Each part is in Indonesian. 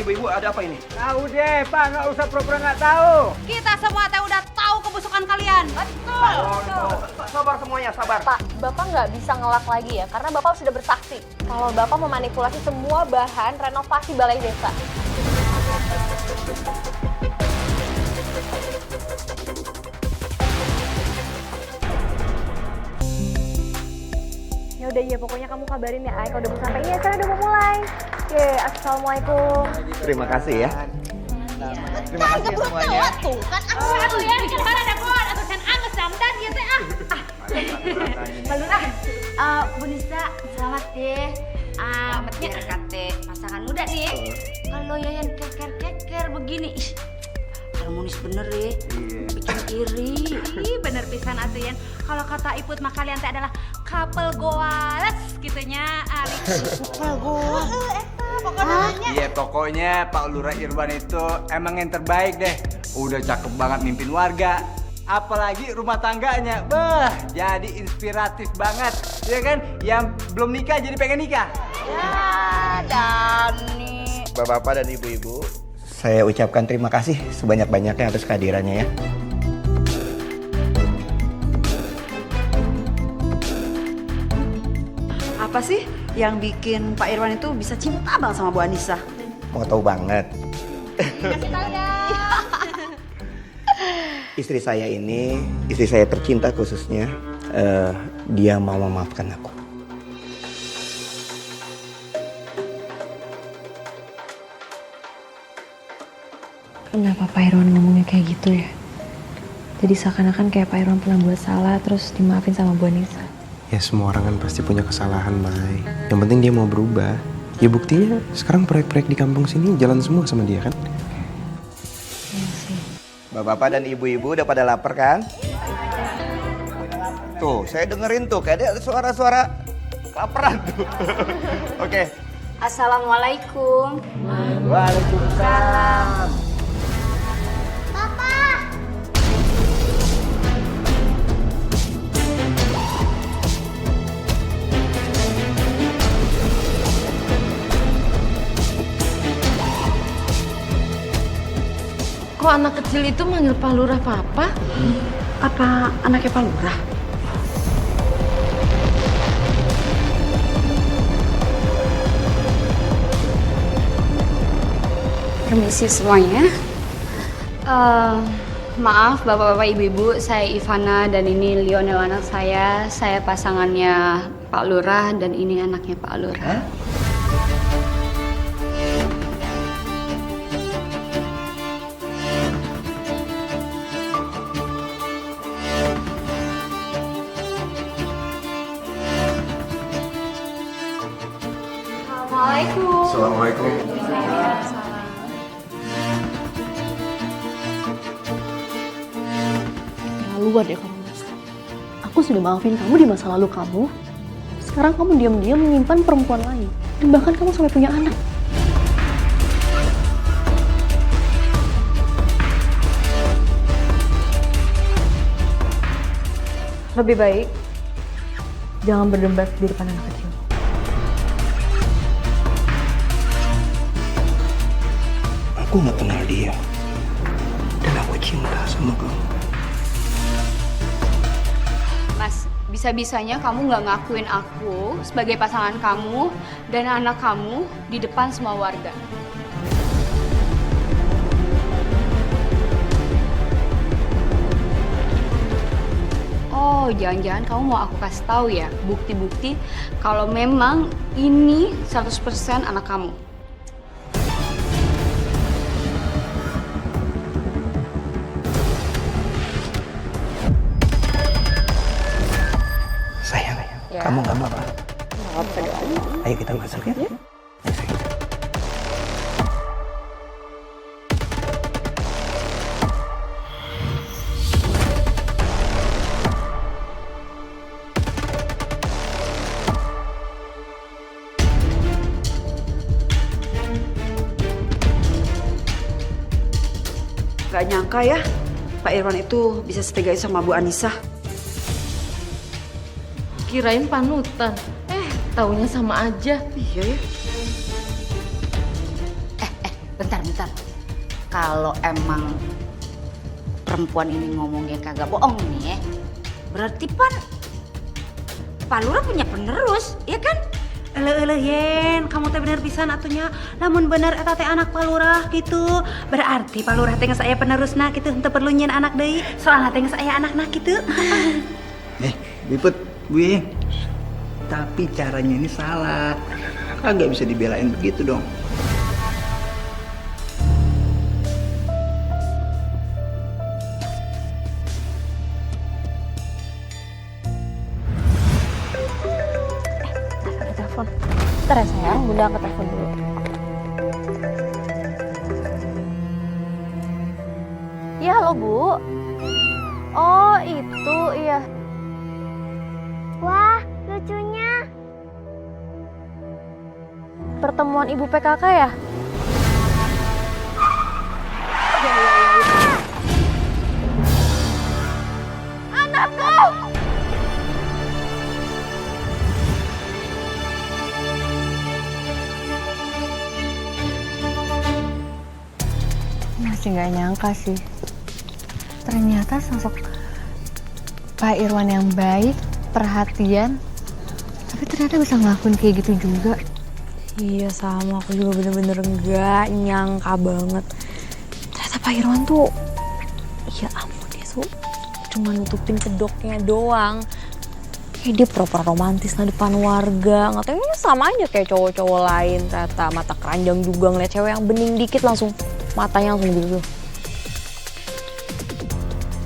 ibu-ibu, ada apa ini? Tahu deh, Pak, nggak usah pura-pura nggak tahu. Kita semua teh udah tahu kebusukan kalian. Betul. Sabar semuanya, sabar. Pak, Bapak nggak bisa ngelak lagi ya, karena Bapak sudah bersaksi kalau Bapak memanipulasi semua bahan renovasi balai desa. Ya udah iya, pokoknya kamu kabarin ya, Ay, kalau udah mau sampai. Iya, kan udah mau mulai. Oke, assalamualaikum. Terima kasih ya. Terima kasih ya semuanya. Tuh kan aduh ya, bikin mana ada kon atau can anges samdan ieu teh ah. Balur Bu Nisa, selamat deh. Amatnya kate pasangan muda nih. Kalau Yayan keker begini, ih, harmonis bener ya. Bikin iri. Ih, bener pisan atuh Yan. Kalau kata Iput mah kalian teh adalah couple goals gitunya. Couple goals. Iya, pokoknya Pak Lurah Irwan itu emang yang terbaik deh. Udah cakep banget mimpin warga. Apalagi rumah tangganya, jadi inspiratif banget, ya kan? Yang belum nikah jadi pengen nikah. Ya, Dani. Bapak-bapak dan ibu-ibu, saya ucapkan terima kasih sebanyak-banyaknya atas kehadirannya ya. Apa sih yang bikin Pak Irwan itu bisa cinta banget sama Bu Anissa? Mau tahu banget. Kasih tahu dong. Istri saya ini, istri saya tercinta khususnya, dia mau memaafkan aku. Kenapa Pak Irwan ngomongnya kayak gitu ya? Jadi seakan-akan kayak Pak Irwan pernah buat salah terus dimaafin sama Bu Anissa. Ya semua orang kan pasti punya kesalahan, Mai. Yang penting dia mau berubah. Ya buktinya sekarang proyek-proyek di kampung sini jalan semua sama dia kan? Iya sih. Bapak-bapak dan ibu-ibu udah pada lapar kan? Tuh, saya dengerin tuh, kayak ada suara-suara kelaparan tuh. Oke. Assalamualaikum. Waalaikumsalam. Kok anak kecil itu manggil Pak Lurah Papa? Apa anaknya Pak Lurah? Permisi semuanya. Maaf bapak-bapak ibu-ibu, saya Ivana dan ini Lionel anak saya. Saya pasangannya Pak Lurah dan ini anaknya Pak Lurah. Assalamualaikum. Assalamualaikum. Keterlaluan ya kamu, Mas. Aku sudah maafin kamu di masa lalu kamu. Sekarang kamu diam-diam menyimpan perempuan lain. Dan bahkan kamu sampai punya anak. Lebih baik jangan berdebat di depan anak kecil. Aku nggak kenal dia, dan aku cinta sama kamu. Mas, bisa-bisanya kamu nggak ngakuin aku sebagai pasangan kamu dan anak kamu di depan semua warga. Oh, jangan-jangan kamu mau aku kasih tahu ya, bukti-bukti kalau memang ini 100% anak kamu. Sayang, kamu nggak apa-apa. Ayo kita masuk ya. Ayo, sayang. Gak nyangka ya, Pak Irwan itu bisa setega itu sama Bu Anissa. Kirain panutan. Taunya sama aja. Iya ya. bentar. Kalau emang perempuan ini ngomongnya kagak bohong nih ya, berarti Pak Lurah punya penerus, ya kan? Eleh Yen, kamu teh bener pisan atunya. Namun bener eta teh anak Pak Lurah gitu. Berarti Pak Lurah teh geus aya penerusna gitu, henteu perlu nyen anak deui. Soalna teh geus aya anakna gitu. Biput, gue. Tapi caranya ini salah. Kagak bisa dibelain begitu dong. Ada telepon. Bentar ya sayang, Bunda angkat telepon dulu. Iya, halo Bu. Oh, itu, iya. Wah, lucunya. Pertemuan Ibu PKK ya? Masih nggak nyangka sih. Ternyata sosok Pak Irwan yang baik, perhatian, tapi ternyata bisa ngelakuin kayak gitu juga. Iya sama, aku juga bener-bener nggak nyangka banget. Ternyata Pak Irwan tuh, ya ampun dia tuh cuma nutupin kedoknya doang. Kayak dia pura-pura romantis lah depan warga. Nggak tahu ini sama aja kayak cowok-cowok lain. Ternyata mata keranjang juga ngeliat cewek yang bening dikit langsung matanya langsung gitu.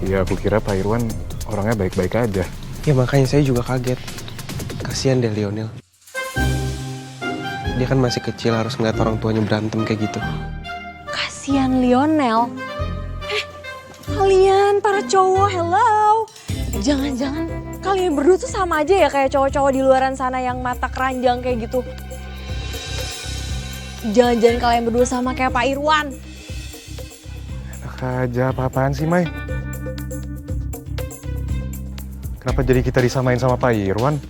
Iya, aku kira Pak Irwan orangnya baik-baik aja. Ya makanya saya juga kaget. Kasihan deh Lionel. Dia kan masih kecil harus ngeliat orang tuanya berantem kayak gitu. Kasian Lionel. Kalian para cowok, hello. Jangan-jangan kalian berdua tuh sama aja ya kayak cowok-cowok di luaran sana yang mata keranjang kayak gitu. Jangan-jangan kalian berdua sama kayak Pak Irwan. Enak aja, apa-apaan sih, Mai? Kenapa jadi kita disamain sama Pak Irwan?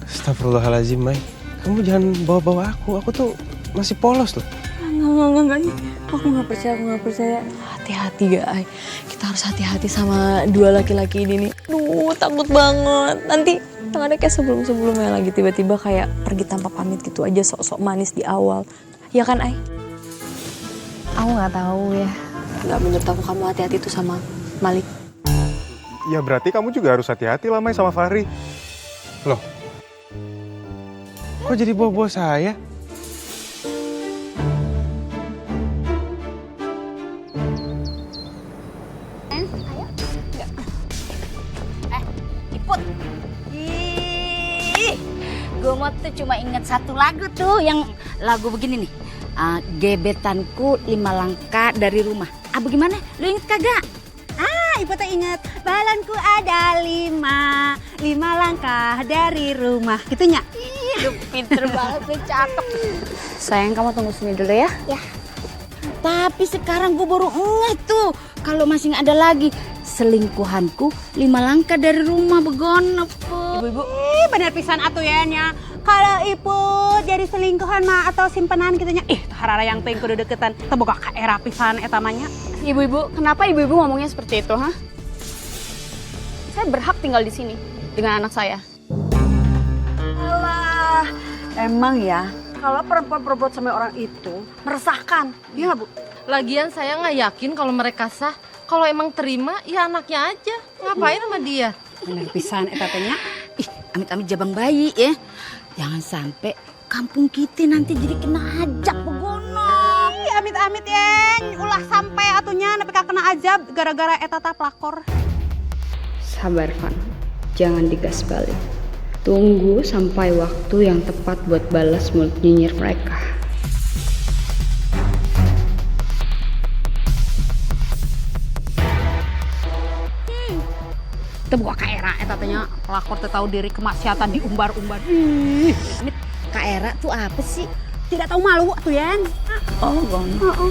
Astagfirullahaladzim, Mai. Kamu jangan bawa-bawa aku. Aku tuh masih polos loh. Enggak. Aku nggak percaya. Hati-hati, guys. Kita harus hati-hati sama dua laki-laki ini nih. Duh, takut banget. Nanti yang ada kayak sebelum-sebelumnya lagi tiba-tiba kayak pergi tanpa pamit gitu aja, sok-sok manis di awal. Ya kan, Ai? Aku nggak tahu ya. Nggak, menurut aku kamu hati-hati tuh sama Malik. Ya berarti kamu juga harus hati-hati lah, Mai, sama Fahri. Loh, kok jadi bawa-bawa saya? Iput. Ih, gue mau tuh cuma inget satu lagu tuh, yang lagu begini nih. Gebetanku 5 langkah dari rumah. Bagaimana? Lu inget kagak? Ibu teh inget, balanku ada 5 langkah dari rumah. Gitunya. Iya, pinter banget tuh, cakep. Sayang, kamu tunggu sini dulu ya. Ya. Tapi sekarang gue baru ngeh tuh, kalau masih nggak ada lagi selingkuhanku 5 langkah dari rumah begono. Ibu-ibu, bener pisan atuh ya nya. Kalau ibu jadi selingkuhan mah atau simpenan gitunya. Harara yang teh kudu deketan, teboga ka era pisan eta mah nya. Ibu-ibu, kenapa ibu-ibu ngomongnya seperti itu, ha? Saya berhak tinggal di sini dengan anak saya. Alah, emang ya, kalau perempuan berbuat sama orang itu meresahkan, iya nggak Bu? Lagian saya nggak yakin kalau mereka sah. Kalau emang terima, ya anaknya aja. Ngapain sama dia? Bener pisan eta teh nya. Amit-amit jabang bayi ya. Jangan sampai kampung kita nanti jadi kena ajab begono. Amit-amit ya, ulah sampai atunya nepi ka kena ajab gara-gara eta teh pelakor. Sabar, Van. Jangan digas balik. Tunggu sampai waktu yang tepat buat balas mulut nyinyir mereka. Teu buka ka era eta teh nya, pelakor teh tahu diri kemaksiatan diumbar-umbar. Amit, Kak Era tuh apa sih? Tidak tahu malu atuh ya. Oh, gono.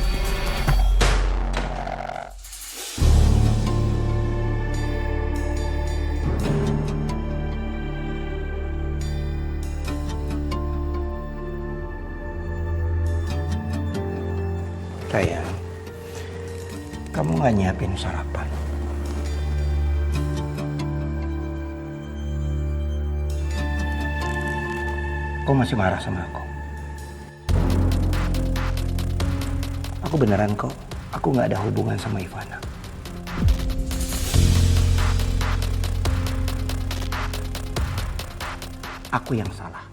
Kamu nggak nyiapin sarapan. Kau masih marah sama aku? Aku beneran kok. Aku nggak ada hubungan sama Ivana. Aku yang salah.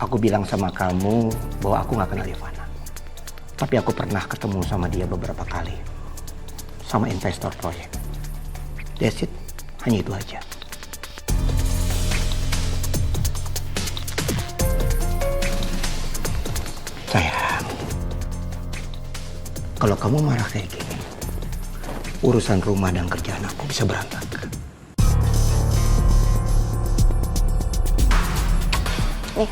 Aku bilang sama kamu bahwa aku nggak kenal Ivana. Tapi aku pernah ketemu sama dia beberapa kali. Sama investor proyek. That's it. Hanya itu aja. Sayang, kalau kamu marah kayak gini, urusan rumah dan kerjaan aku bisa berantakan. Nih,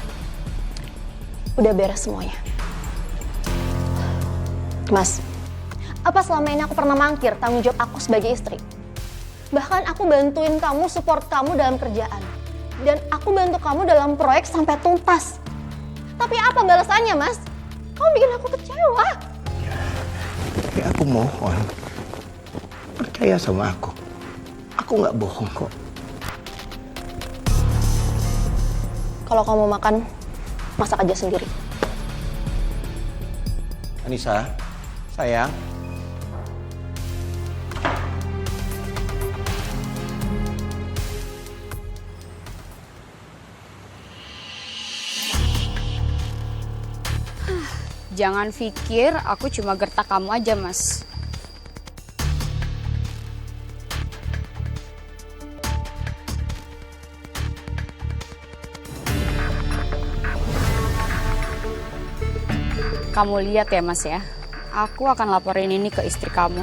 udah beres semuanya. Mas, apa selama ini aku pernah mangkir tanggung jawab aku sebagai istri? Bahkan aku bantuin kamu, support kamu dalam kerjaan. Dan aku bantu kamu dalam proyek sampai tuntas. Tapi apa balasannya, Mas? Kamu bikin aku kecewa. Tapi aku mohon, percaya sama aku. Aku nggak bohong kok. Kalau kamu makan, masak aja sendiri. Anissa, sayang. Jangan pikir aku cuma gertak kamu aja, Mas. Kamu lihat ya, Mas ya. Aku akan laporin ini ke istri kamu.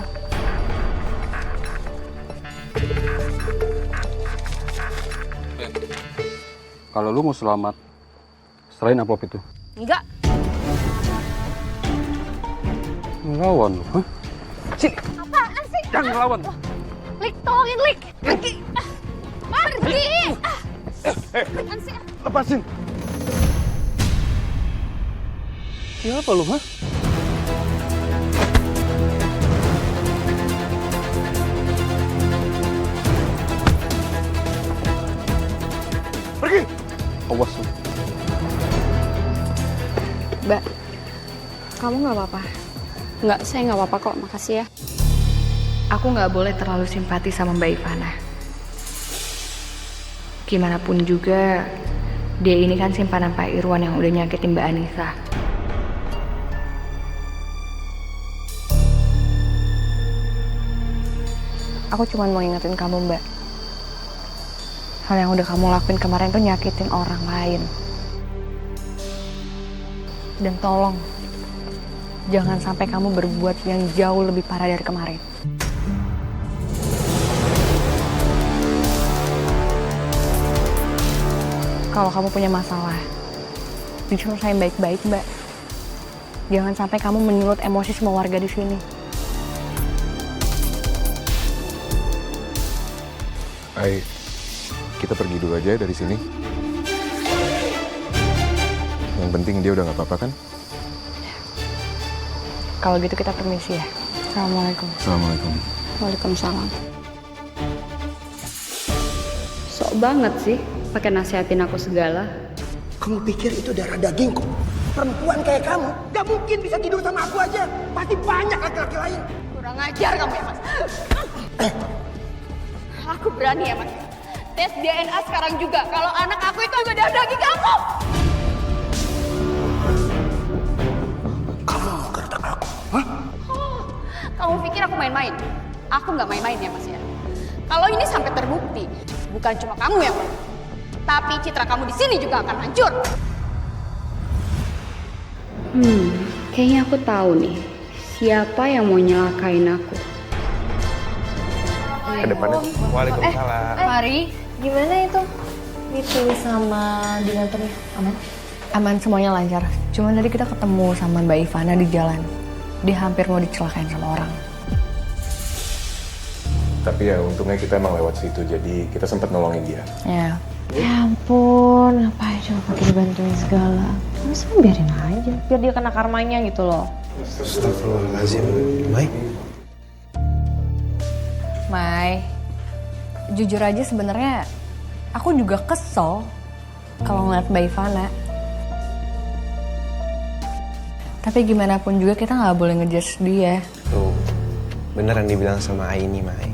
Kalau lu mau selamat, serahin amplop itu. Enggak. Ngelawan lu, hah? Sini. Apaan sih? Jangan ngelawan. Lik, tolongin Lik. Pergi. Pergi. Apaan sih? Lepasin. Siapa lu, hah? Pergi! Awas lu. Mbak, kamu nggak apa-apa? Nggak, saya nggak apa-apa kok, makasih ya. Aku nggak boleh terlalu simpati sama Mbak Ivana. Gimana pun juga, dia ini kan simpanan Pak Irwan yang udah nyakitin Mbak Anissa. Aku cuma mau ingetin kamu, Mbak. Hal yang udah kamu lakuin kemarin tuh nyakitin orang lain. Dan tolong, jangan sampai kamu berbuat yang jauh lebih parah dari kemarin. Kalau kamu punya masalah, diselesain baik-baik, Mbak. Jangan sampai kamu menyulut emosi semua warga di sini. Ai, kita pergi dulu aja dari sini. Yang penting dia udah nggak apa-apa kan? Kalau gitu kita permisi ya. Assalamualaikum. Assalamualaikum. Waalaikumsalam. Sok banget sih pakai nasihatin aku segala. Kamu pikir itu darah dagingku? Perempuan kayak kamu gak mungkin bisa tidur sama aku aja. Pasti banyak laki-laki lain. Kurang ajar kamu ya, Mas. Aku berani ya, Mas. Tes DNA sekarang juga kalau anak aku itu juga darah daging kamu. Kamu mau gertak aku? Hah? Oh, kamu pikir aku main-main? Aku nggak main-main ya, Mas ya. Kalau ini sampai terbukti, bukan cuma kamu yang menang, tapi citra kamu di sini juga akan hancur. Kayaknya aku tahu nih siapa yang mau nyelakain aku. Ke depannya. Waalaikumsalam. Mari, gimana itu? Meeting sama di kantornya, aman? Aman, semuanya lancar. Cuman tadi kita ketemu sama Mbak Ivana di jalan. Dia hampir mau dicelakain sama orang. Tapi ya untungnya kita emang lewat situ, jadi kita sempat nolongin dia. Ya. Ya ampun, ngapain coba pakai dibantuin segala. Masa biarin aja, biar dia kena karmanya gitu loh. Astagfirullahaladzim, Mai. Mai, jujur aja sebenarnya aku juga kesel kalau ngeliat Mbak Ivana. Tapi gimana pun juga kita nggak boleh ngejudge dia. Tuh, beneran dibilang sama Aini, Mai.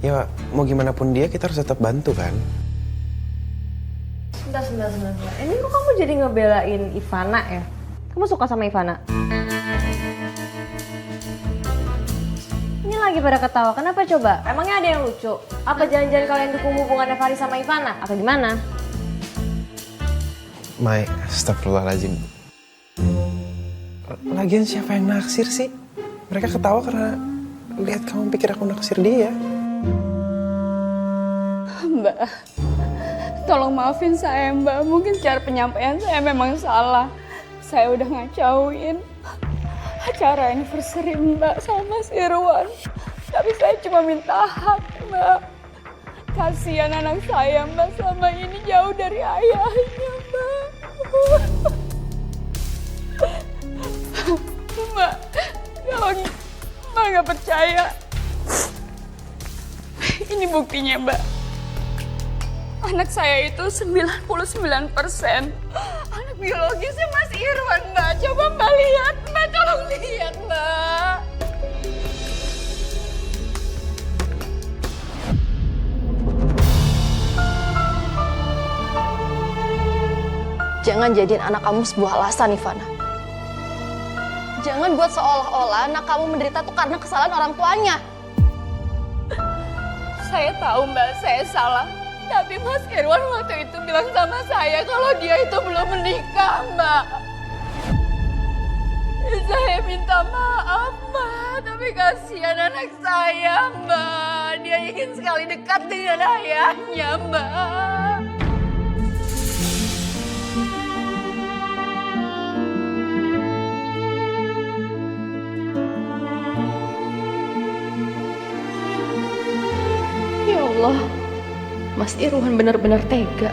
Ya, mau gimana pun dia, kita harus tetap bantu kan? Sebentar. Ini kok kamu jadi ngebelain Ivana ya? Kamu suka sama Ivana? Ini lagi pada ketawa, kenapa coba? Emangnya ada yang lucu? Apa jangan-jangan kalian dukung hubungannya Fari sama Ivana? Atau gimana? Mai, astagfirullahaladzim. Lagian siapa yang naksir sih? Mereka ketawa karena lihat kamu pikir aku naksir dia. Mbak, tolong maafin saya Mbak. Mungkin cara penyampaian saya memang salah. Saya udah ngacauin acara anniversary Mbak sama Mas Irwan. Tapi saya cuma minta hak Mbak. Kasihan anak saya Mbak, selama ini jauh dari ayahnya Mbak. Mbak, kalau Mbak nggak percaya, ini buktinya Mbak. Anak saya itu 99% anak biologisnya Mas Irwan, Mbak. Coba Mbak lihat, Mbak. Tolong lihat, Mbak. Jangan jadiin anak kamu sebuah alasan, Ivana. Jangan buat seolah-olah anak kamu menderita tuh karena kesalahan orang tuanya. Saya tahu Mbak, saya salah. Tapi Mas Irwan waktu itu bilang sama saya kalau dia itu belum menikah, Mbak. Saya minta maaf, Mbak. Tapi kasihan anak saya, Mbak. Dia ingin sekali dekat dengan ayahnya, Mbak. Ya Allah, Mas Irwan benar-benar tega.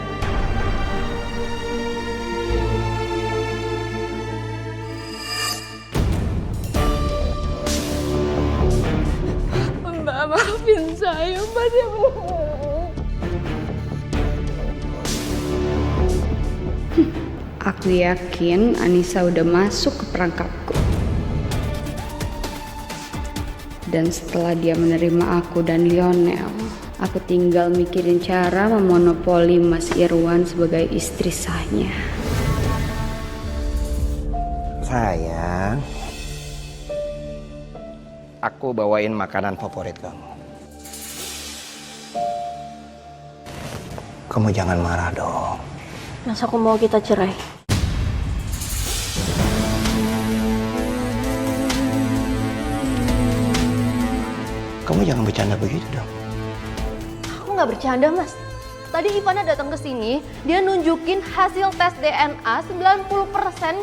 Mbak, maafin saya, Mbak. Aku yakin Anissa udah masuk ke perangkapku. Dan setelah dia menerima aku dan Lionel, aku tinggal mikirin cara memonopoli Mas Irwan sebagai istri sahnya. Sayang, aku bawain makanan favorit kamu. Kamu jangan marah dong. Mas, aku mau kita cerai. Kamu jangan bercanda begitu dong. Aku nggak bercanda, Mas. Tadi Ivana datang ke sini, dia nunjukin hasil tes DNA 90%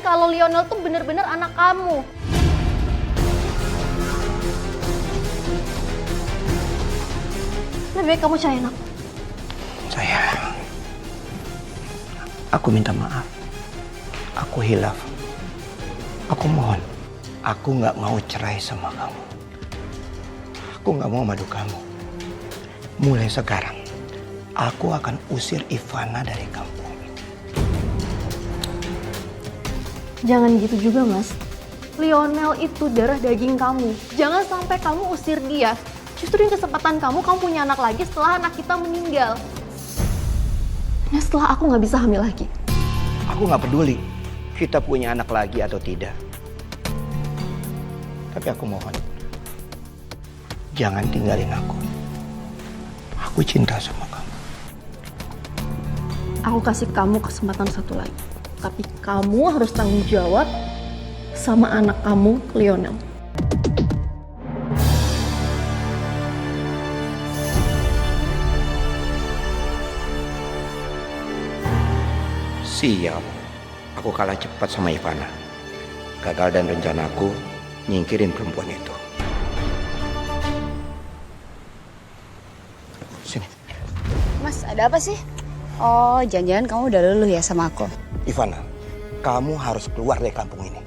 kalau Lionel tuh bener-bener anak kamu. Lebih baik kamu cariin aku. Sayang, aku minta maaf. Aku hilaf. Aku mohon. Aku nggak mau cerai sama kamu. Aku nggak mau madu kamu. Mulai sekarang, aku akan usir Ivana dari kampung. Jangan gitu juga, Mas. Lionel itu darah daging kamu. Jangan sampai kamu usir dia. Justru ini kesempatan kamu punya anak lagi setelah anak kita meninggal. Nah, setelah aku nggak bisa hamil lagi. Aku nggak peduli kita punya anak lagi atau tidak. Tapi aku mohon, jangan tinggalin aku. Aku cinta sama kamu. Aku kasih kamu kesempatan satu lagi. Tapi kamu harus tanggung jawab sama anak kamu, Lionel. Siap. Aku kalah cepat sama Ivana. Gagal dan rencanaku nyingkirin perempuan itu. Sini. Mas, ada apa sih? Oh, jangan-jangan kamu udah luluh ya sama aku? Ivana, kamu harus keluar dari kampung ini.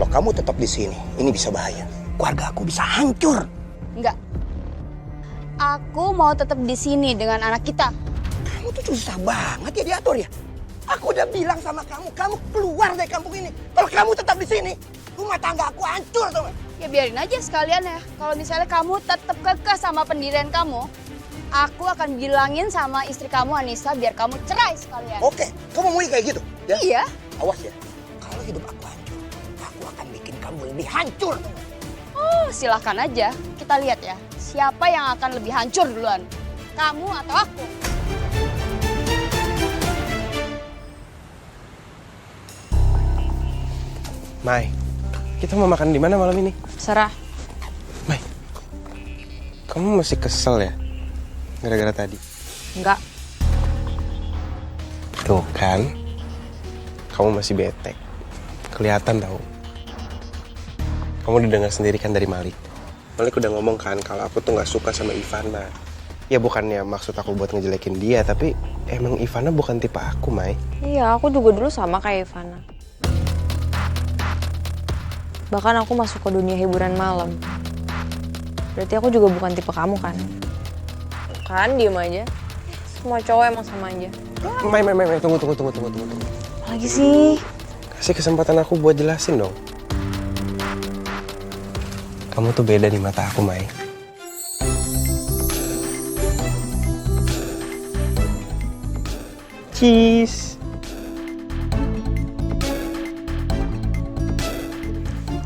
Kalau kamu tetap di sini, ini bisa bahaya. Keluarga aku bisa hancur. Enggak. Aku mau tetap di sini dengan anak kita. Kamu tuh susah banget ya diatur ya. Aku udah bilang sama kamu keluar dari kampung ini. Kalau kamu tetap di sini, rumah tangga aku hancur tuh. Ya biarin aja sekalian ya. Kalau misalnya kamu tetap kekeh sama pendirian kamu, aku akan bilangin sama istri kamu Anissa biar kamu cerai sekalian. Oke, kamu mau kayak gitu? Ya? Iya. Awas ya, kalau hidup aku hancur, aku akan bikin kamu lebih hancur. Oh, silahkan aja. Kita lihat ya, siapa yang akan lebih hancur duluan? Kamu atau aku? Mai, kita mau makan di mana malam ini? Serah. Mai, kamu masih kesel ya? Gara-gara tadi? Enggak. Tuh kan, kamu masih bete. Kelihatan tau. Kamu udah dengar sendiri kan dari Malik. Malik udah ngomong kan kalau aku tuh gak suka sama Ivana. Ya bukannya maksud aku buat ngejelekin dia, tapi emang Ivana bukan tipe aku, Mai. Iya, aku juga dulu sama kayak Ivana. Bahkan aku masuk ke dunia hiburan malam. Berarti aku juga bukan tipe kamu kan? Kan, diem aja. Semua cowok emang sama aja. Mai, tunggu. Lagi sih. Kasih kesempatan aku buat jelasin dong. Kamu tuh beda di mata aku, Mai. Cheese.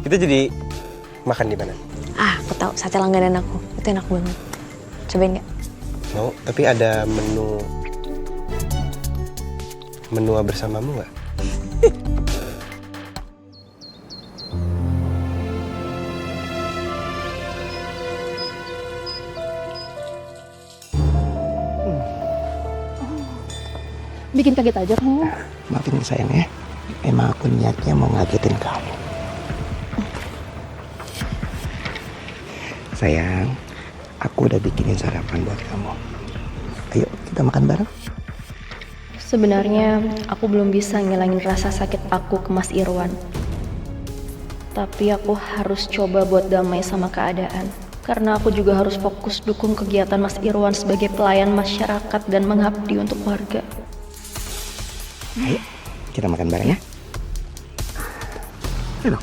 Kita jadi makan di mana? Ah, aku tahu sate langganan aku. Itu enak banget. Cobain nggak? Mau, tapi ada menu bersamamu nggak? Bikin kaget aja kamu. Maafin sayang ya, emang aku niatnya mau ngagetin kamu. Sayang, aku udah bikinin sarapan buat kamu. Ayo kita makan bareng. Sebenarnya aku belum bisa ngilangin rasa sakit aku ke Mas Irwan. Tapi aku harus coba buat damai sama keadaan. Karena aku juga harus fokus dukung kegiatan Mas Irwan sebagai pelayan masyarakat dan mengabdi untuk warga. Ayo kita makan bareng ya. Ayo.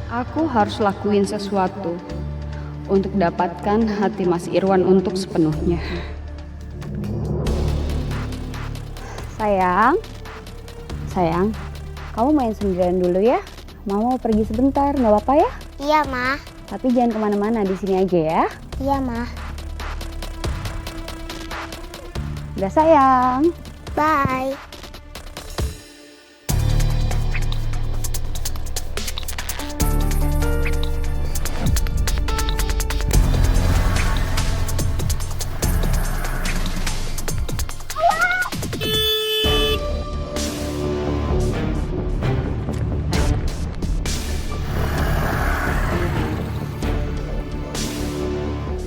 Aku harus lakuin sesuatu untuk dapatkan hati Mas Irwan untuk sepenuhnya. Sayang, kamu main sendirian dulu ya. Mama mau pergi sebentar, nggak apa-apa ya? Iya, Ma. Tapi jangan kemana-mana, di sini aja ya. Iya, Ma. Udah sayang. Bye.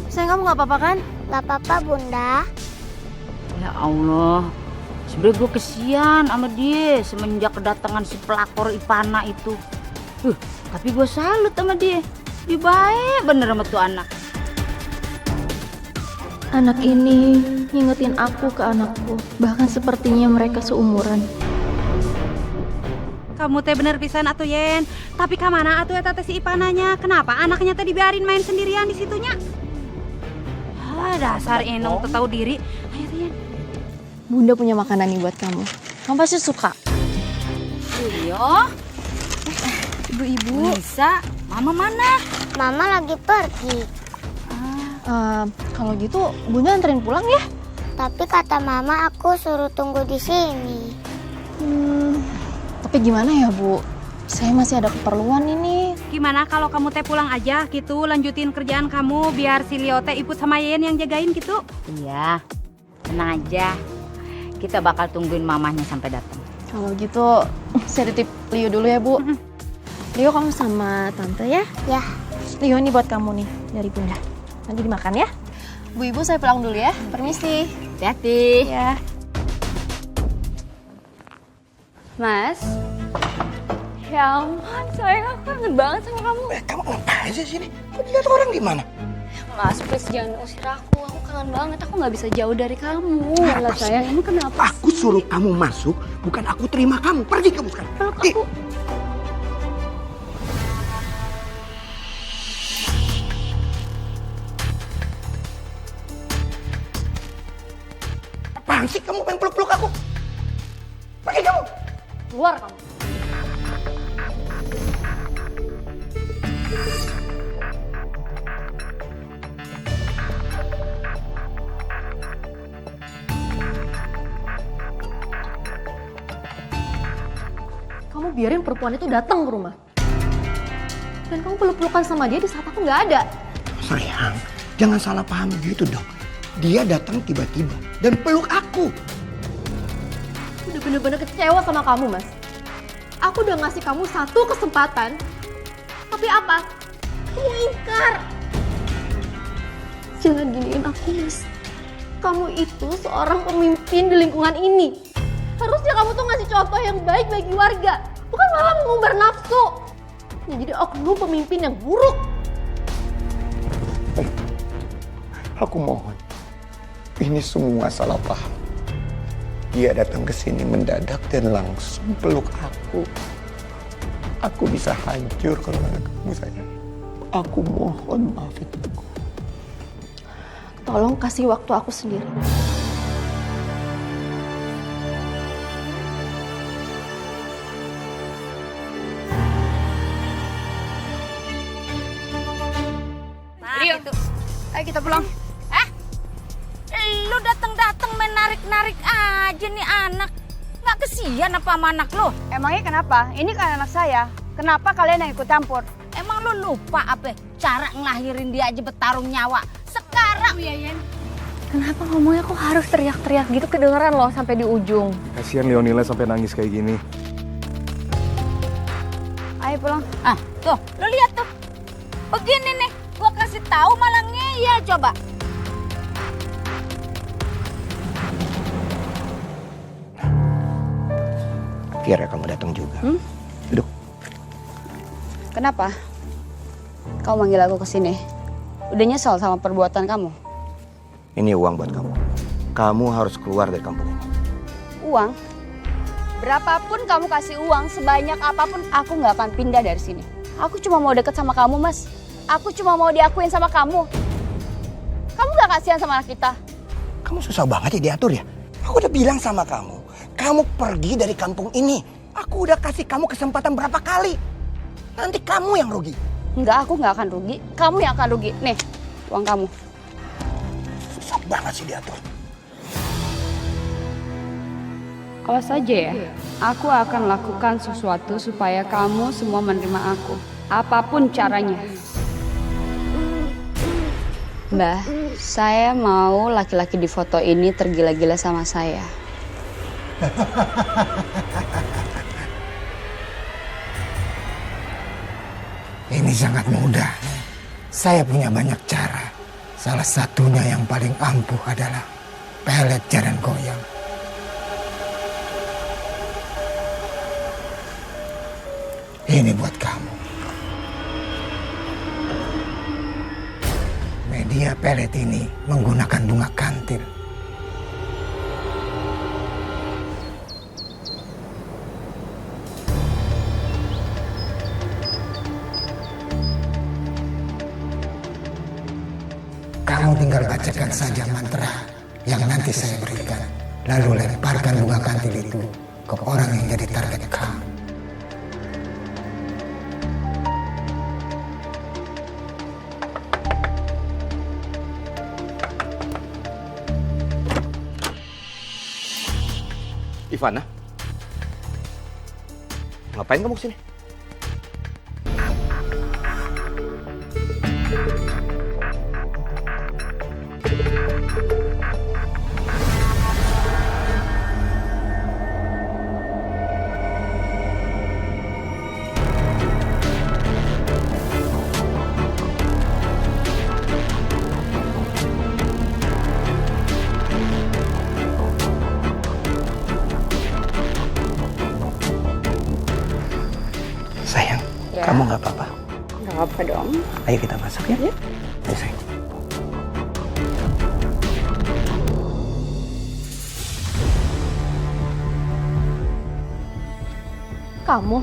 Sayang, kamu nggak apa-apa kan? Gak apa-apa, Bunda. Ya Allah, sebenernya gue kesian sama dia semenjak kedatangan si pelakor Ivana itu. Tapi gue salut sama dia. Dia baik bener sama tuh anak. Anak ini ngingetin aku ke anakku. Bahkan sepertinya mereka seumuran. Kamu teh bener pisan atuh Yen. Tapi kamana atuh eta teh si Ivananya? Kenapa anaknya teh dibiarin main sendirian di situnya? Dasar Enong tuh tahu diri. Ayo Yen. Bunda punya makanan nih buat kamu. Kamu pasti suka. Iya. Ibu-ibu. Bisa. Mama mana? Mama lagi pergi. Kalau gitu Bunda anterin pulang ya. Tapi kata Mama aku suruh tunggu di sini. Tapi gimana ya Bu? Saya masih ada keperluan ini. Gimana kalau kamu teh pulang aja gitu, lanjutin kerjaan kamu biar si Leo teh Iput sama Yen yang jagain gitu? Iya, tenang aja. Kita bakal tungguin mamahnya sampai datang. Kalau gitu saya titip Leo dulu ya Bu. Leo, kamu sama tante ya? Ya. Leo, ini buat kamu nih dari Bunda. Nanti dimakan ya. Bu Ibu, saya pulang dulu ya. Permisi. Hati-hati. Ya. Mas. Ya ampun, sayang, aku kangen banget sama kamu. Kamu ngapain sih sini? Kok dilihat orang gimana? Mas, please jangan usir aku kangen banget, aku nggak bisa jauh dari kamu. Alah sayang, ini kenapa? Aku suruh kamu masuk, bukan aku terima kamu. Pergi kamu sekarang. Peluk aku. Apaan sih kamu pengen peluk-peluk aku? Pergi kamu. Keluar kamu. Kamu biarin perempuan itu datang ke rumah. Dan kamu peluk-pelukan sama dia di saat aku nggak ada. Sayang, jangan salah paham gitu dong. Dia datang tiba-tiba dan peluk aku. Udah bener-bener kecewa sama kamu, Mas. Aku udah ngasih kamu satu kesempatan. Tapi apa? Kamu ingkar. Jangan giniin aku, Mas. Kamu itu seorang pemimpin di lingkungan ini. Harusnya kamu tuh ngasih contoh yang baik bagi warga. Bukan malah mengumbar nafsu. Ya, jadi oknum pemimpin yang buruk. Aku mohon. Ini semua salah paham. Dia datang ke sini mendadak dan langsung peluk aku. Aku bisa hancur kalau ada kamu, sayang. Aku mohon maafin aku. Tolong kasih waktu aku sendiri. Rio, ayo kita pulang. Lu datang-datang main narik-narik aja nih anak. Nggak kesian apa sama anak lu? Emangnya kenapa? Ini kan anak saya. Kenapa kalian yang ikut campur? Emang lu lupa apa? Cara ngelahirin dia aja bertarung nyawa. Sekarang ya, Kenapa ngomongnya kok harus teriak-teriak gitu, kedengeran loh sampai di ujung. Kasihan Leonila sampai nangis kayak gini. Ayo pulang. Ah, tuh, lu lihat tuh. Begini nih, gua kasih tahu malah ngeyel coba. Akhirnya kamu datang juga. Duduk. Kenapa? Kau manggil aku ke sini. Udah nyesel sama perbuatan kamu? Ini uang buat kamu. Kamu harus keluar dari kampung ini. Uang? Berapapun kamu kasih uang, sebanyak apapun, aku nggak akan pindah dari sini. Aku cuma mau deket sama kamu, Mas. Aku cuma mau diakuin sama kamu. Kamu nggak kasihan sama anak kita? Kamu susah banget ya diatur ya. Aku udah bilang sama kamu, kamu pergi dari kampung ini. Aku udah kasih kamu kesempatan berapa kali. Nanti kamu yang rugi. Enggak, aku nggak akan rugi. Kamu yang akan rugi. Nih, uang kamu. Susah banget sih diatur. Awas saja ya, aku akan lakukan sesuatu supaya kamu semua menerima aku. Apapun caranya. Mbah, saya mau laki-laki di foto ini tergila-gila sama saya. Ini sangat mudah. Saya punya banyak cara. Salah satunya yang paling ampuh adalah pelet jaran goyang. Ini buat kamu. Media pelet ini menggunakan bunga kantil. Kamu tinggal bacakan saja mantra yang nanti saya berikan. Lalu lemparkan bunga kantil itu ke orang yang jadi target kamu. Ivana? Ngapain kamu kesini? Kamu nggak apa-apa? Nggak apa dong. Ayo kita masuk ya. Ayo sayang. Kamu?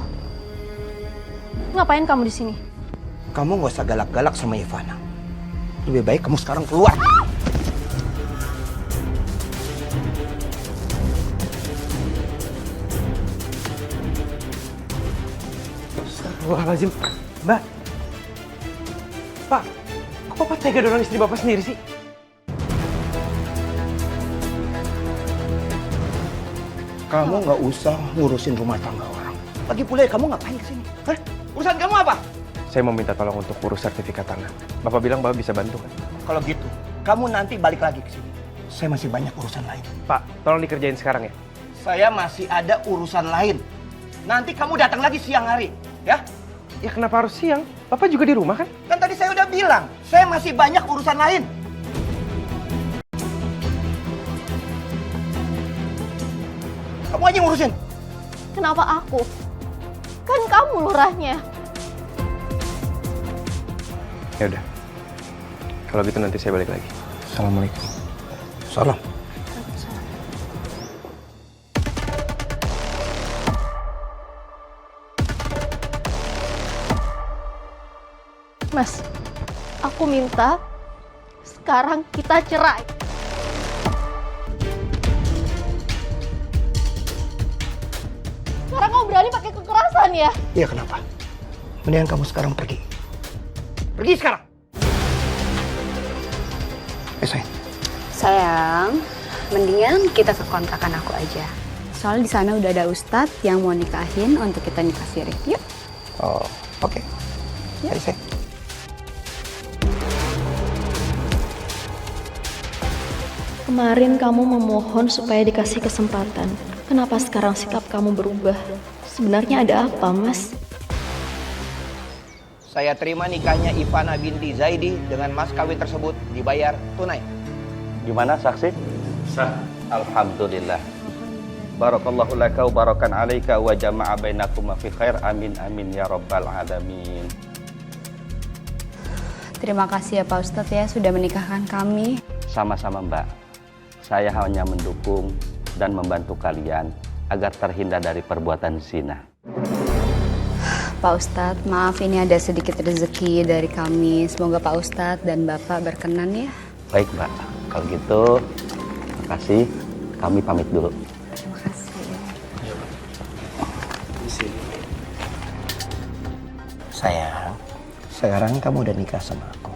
Ngapain kamu di sini? Kamu nggak usah galak-galak sama Ivana. Lebih baik kamu sekarang keluar. Astagfirullahaladzim. Mbak. Pak, kok Papa tega dorong istri Bapak sendiri sih? Kamu nggak usah ngurusin rumah tangga orang. Lagi pula kamu ngapain kesini? Hah? Urusan kamu apa? Saya mau minta tolong untuk urus sertifikat tanah. Bapak bilang Bapak bisa bantu kan? Kalau gitu, kamu nanti balik lagi ke sini. Saya masih banyak urusan lain. Pak, tolong dikerjain sekarang ya. Saya masih ada urusan lain. Nanti kamu datang lagi siang hari, ya? Ya kenapa harus siang? Bapak juga di rumah kan? Kan tadi saya udah bilang, saya masih banyak urusan lain. Kamu aja yang ngurusin. Kenapa aku? Kan kamu lurahnya. Ya udah. Kalau gitu nanti saya balik lagi. Assalamualaikum. Salam. Mas, aku minta sekarang kita cerai. Sekarang kamu berani pakai kekerasan ya? Iya, kenapa? Mendingan kamu sekarang pergi. Pergi sekarang. Sayang. Sayang, mendingan kita ke kontrakan aku aja. Soalnya di sana udah ada ustadz yang mau nikahin untuk kita nikah siri. Yuk. Oh, oke. Ayo, sayang. Kemarin kamu memohon supaya dikasih kesempatan. Kenapa sekarang sikap kamu berubah? Sebenarnya ada apa, Mas? Saya terima nikahnya Ivana binti Zaidi dengan mas kawin tersebut dibayar tunai. Gimana saksi? Sah. Alhamdulillah. Barakallahu laka wa barakan alaika wa jama'a bainakuma fi khair. Amin amin ya rabbal alamin. Terima kasih ya Pak Ustadz ya sudah menikahkan kami. Sama-sama Mbak. Saya hanya mendukung dan membantu kalian agar terhindar dari perbuatan zina. Pak Ustadz, maaf ini ada sedikit rezeki dari kami. Semoga Pak Ustadz dan Bapak berkenan ya. Baik Mbak, kalau gitu terima kasih. Kami pamit dulu. Terima kasih. Sayang, sekarang kamu udah nikah sama aku.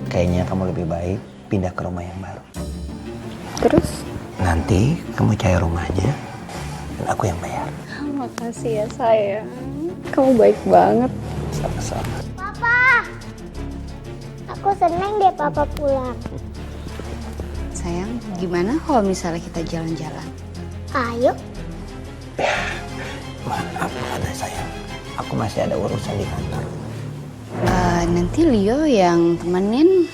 Kayaknya kamu lebih baik pindah ke rumah yang baru. Terus? Nanti kamu cari rumahnya dan aku yang bayar. Makasih ya sayang. Kamu baik banget. Sama-sama. Papa, aku seneng deh Papa pulang. Sayang, gimana kalau misalnya kita jalan-jalan? Ayo. Maaf ada sayang. Aku masih ada urusan di kantor. Nanti Leo yang temenin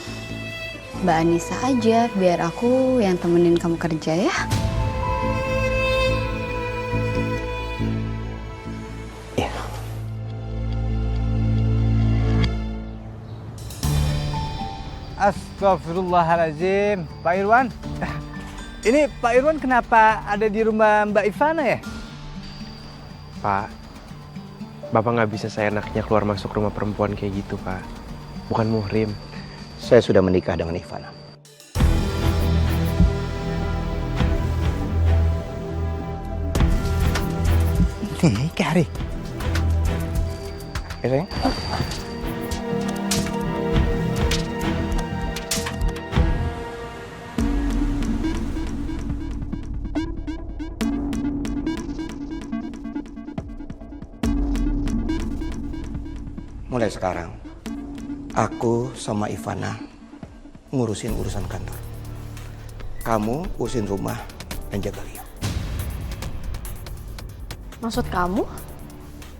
Mbak Anissa aja, biar aku yang temenin kamu kerja ya. Iya. Astagfirullahaladzim. Pak Irwan, ini Pak Irwan kenapa ada di rumah Mbak Ivana ya? Pak, Bapak nggak bisa seenaknya keluar masuk rumah perempuan kayak gitu, Pak. Bukan muhrim. Saya sudah menikah dengan Ivana. Nikah, Ri. Ya, sayang? Mulai sekarang, aku sama Ivana ngurusin urusan kantor. Kamu urusin rumah dan jaga Leo. Maksud kamu?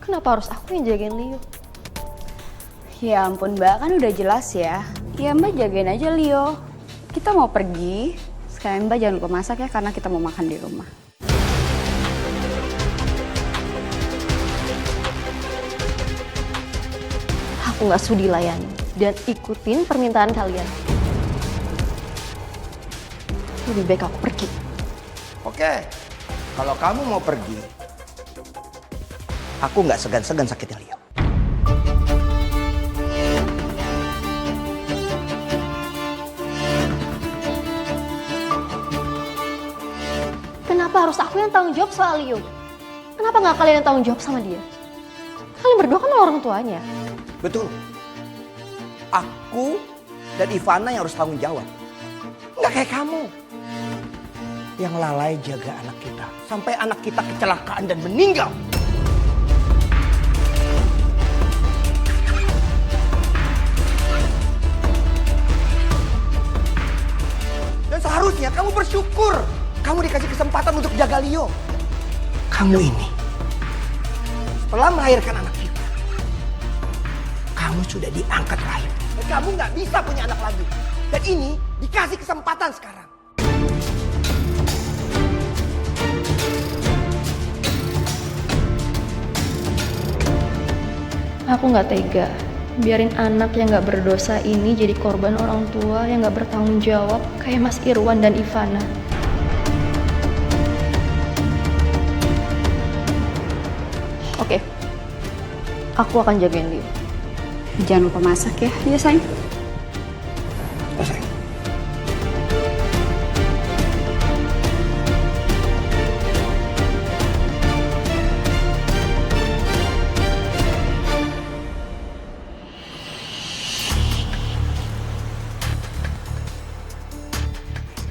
Kenapa harus aku yang jagain Leo? Ya ampun Mbak, kan udah jelas ya. Ya Mbak jagain aja Leo. Kita mau pergi, sekalian Mbak jangan lupa masak ya karena kita mau makan di rumah. aku nggak sudi layani dan ikutin permintaan kalian. Lebih baik aku pergi. Oke, kalau kamu mau pergi, aku nggak segan-segan sakitin Leo. Kenapa harus aku yang tanggung jawab soal Leo? Kenapa nggak kalian yang tanggung jawab sama dia? Kalian berdua kan orang tuanya. Betul. Aku dan Ivana yang harus tanggung jawab. Nggak kayak kamu. Yang lalai jaga anak kita. Sampai anak kita kecelakaan dan meninggal. Dan seharusnya kamu bersyukur. Kamu dikasih kesempatan untuk jaga Leo. Kamu ini, setelah melahirkan anak kita, kamu sudah diangkat rahim. Dan kamu nggak bisa punya anak lagi. Dan ini dikasih kesempatan sekarang. Aku nggak tega biarin anak yang nggak berdosa ini jadi korban orang tua yang nggak bertanggung jawab kayak Mas Irwan dan Ivana. Oke, aku akan jagain Leo. Jangan lupa masak ya. Iya sayang.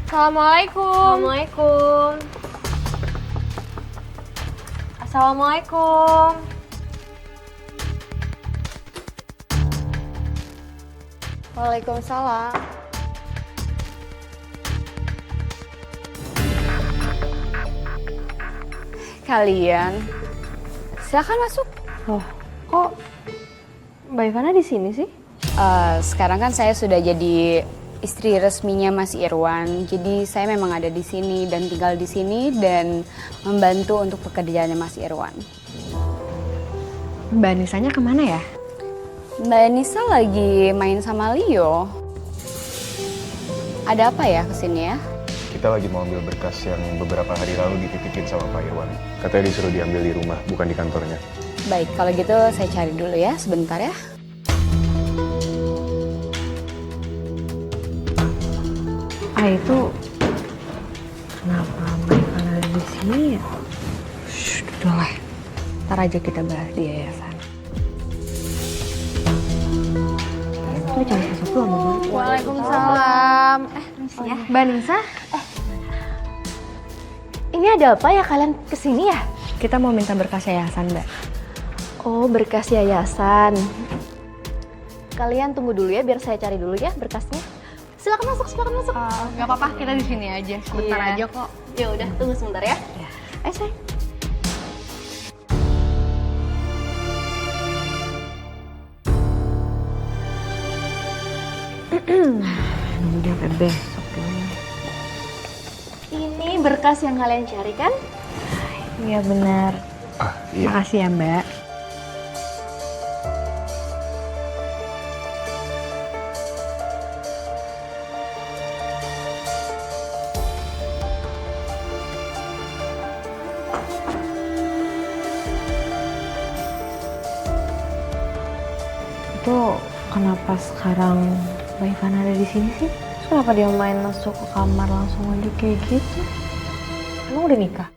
Assalamualaikum. Assalamualaikum. Assalamualaikum. Waalaikumsalam. Kalian, silakan masuk. Oh, kok Mbak Ivana di sini sih? Sekarang kan saya sudah jadi istri resminya Mas Irwan. Jadi saya memang ada di sini dan tinggal di sini dan membantu untuk pekerjaannya Mas Irwan. Mbak Nisanya kemana ya? Mbak Nisa lagi main sama Leo. Ada apa ya kesini ya? Kita lagi mau ambil berkas yang beberapa hari lalu dititipin sama Pak Irwan. Katanya disuruh diambil di rumah, bukan di kantornya. Baik, kalau gitu saya cari dulu ya, sebentar ya. Itu kenapa mereka ada di sini ya? Udah lah, ntar aja kita bahas di yayasan. Lu jangan masuk dulu sama gue. Waalaikumsalam. Mbak Nisa? Ini ada apa ya kalian kesini ya? Kita mau minta berkas yayasan, Mbak. Oh, berkas yayasan. Kalian tunggu dulu ya, biar saya cari dulu ya berkasnya. Silakan masuk, silakan masuk. Gak apa-apa, kita di sini aja. Sebentar aja kok. Ya udah, tunggu sebentar ya. Ayo, say. Udah sampai besok ya. Ini berkas yang kalian cari kan? Iya benar. Iya. Makasih ya Mbak. Itu kenapa sekarang Mbak Ivana ada di sini sih? Terus kenapa dia main masuk ke kamar langsung aja kayak gitu? Emang udah nikah?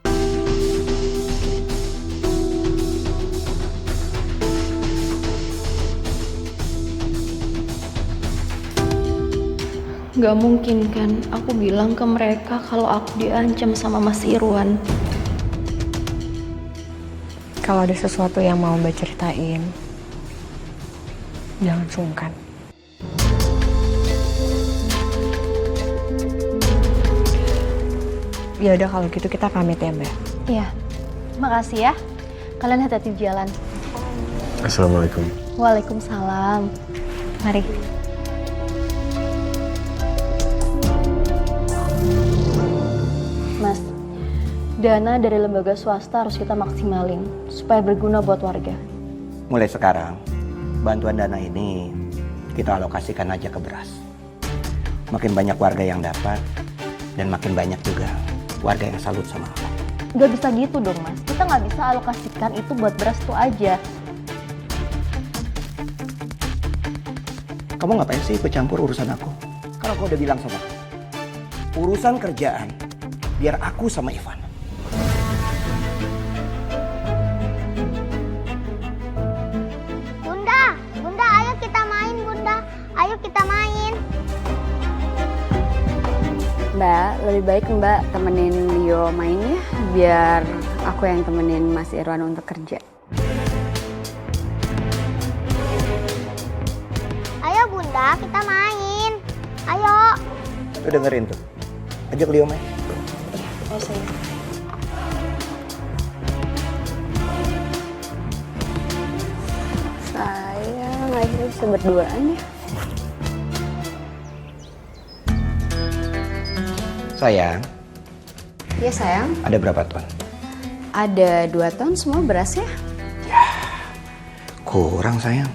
Gak mungkin kan aku bilang ke mereka kalau aku diancam sama Mas Irwan. Kalau ada sesuatu yang mau Mbak ceritain, jangan sungkan. Ya udah kalau gitu kita pamit ya Mbak. Iya. Makasih ya. Kalian hati-hati di jalan. Assalamualaikum. Waalaikumsalam. Mari. Mas, dana dari lembaga swasta harus kita maksimalin supaya berguna buat warga. Mulai sekarang, bantuan dana ini kita alokasikan aja ke beras. Makin banyak warga yang dapat, dan makin banyak juga warga yang salut sama aku. Gak bisa gitu dong Mas, kita nggak bisa alokasikan itu buat beras tuh aja. Kamu ngapain sih ikut campur urusan aku? Kalau aku udah bilang sama aku, urusan kerjaan biar aku sama Ivan. Bunda, ayo kita main, Bunda. Ayo kita main. Mbak, lebih baik Mbak temenin Leo main ya, biar aku yang temenin Mas Irwan untuk kerja. Ayo Bunda, kita main. Ayo. Tuh dengerin tuh, ajak Leo main. Oh sayang. Sayang, akhirnya bisa berduaan ya. Sayang, Iya sayang, ada berapa ton? ada 2 ton semua berasnya. Kurang sayang.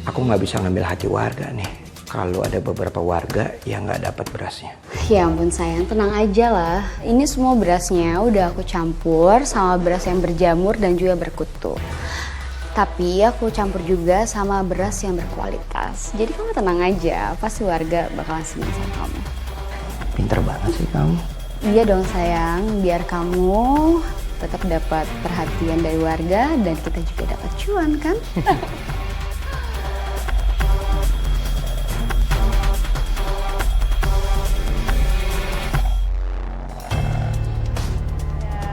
Aku nggak bisa ngambil hati warga nih. Kalau ada beberapa warga yang nggak dapat berasnya. Ya ampun sayang, tenang aja lah. Ini semua berasnya udah aku campur sama beras yang berjamur dan juga berkutu. Tapi aku campur juga sama beras yang berkualitas. Jadi kamu tenang aja, pasti warga bakalan senang sama kamu. Pinter banget sih kamu. Iya dong sayang, biar kamu tetap dapat perhatian dari warga dan kita juga dapat cuan kan?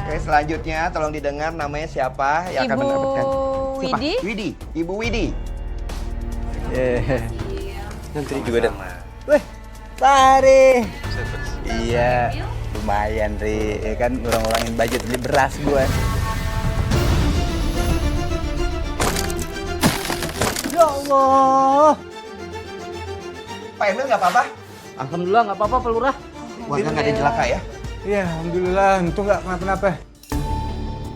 Oke, selanjutnya tolong didengar namanya siapa yang akan Ibu mendapatkan. Siapa? Widi? Widi, Ibu Widi. Nanti juga datang. Wih, Sari. Iya, lumayan Ri. Ya kan ngurang-ngurangin budget beli beras gue. Ya Allah. Pak Emil nggak apa-apa? Alhamdulillah nggak apa-apa Pak Lurah. Warga nggak ada yang celaka ya? Iya, alhamdulillah untung nggak kenapa-napa.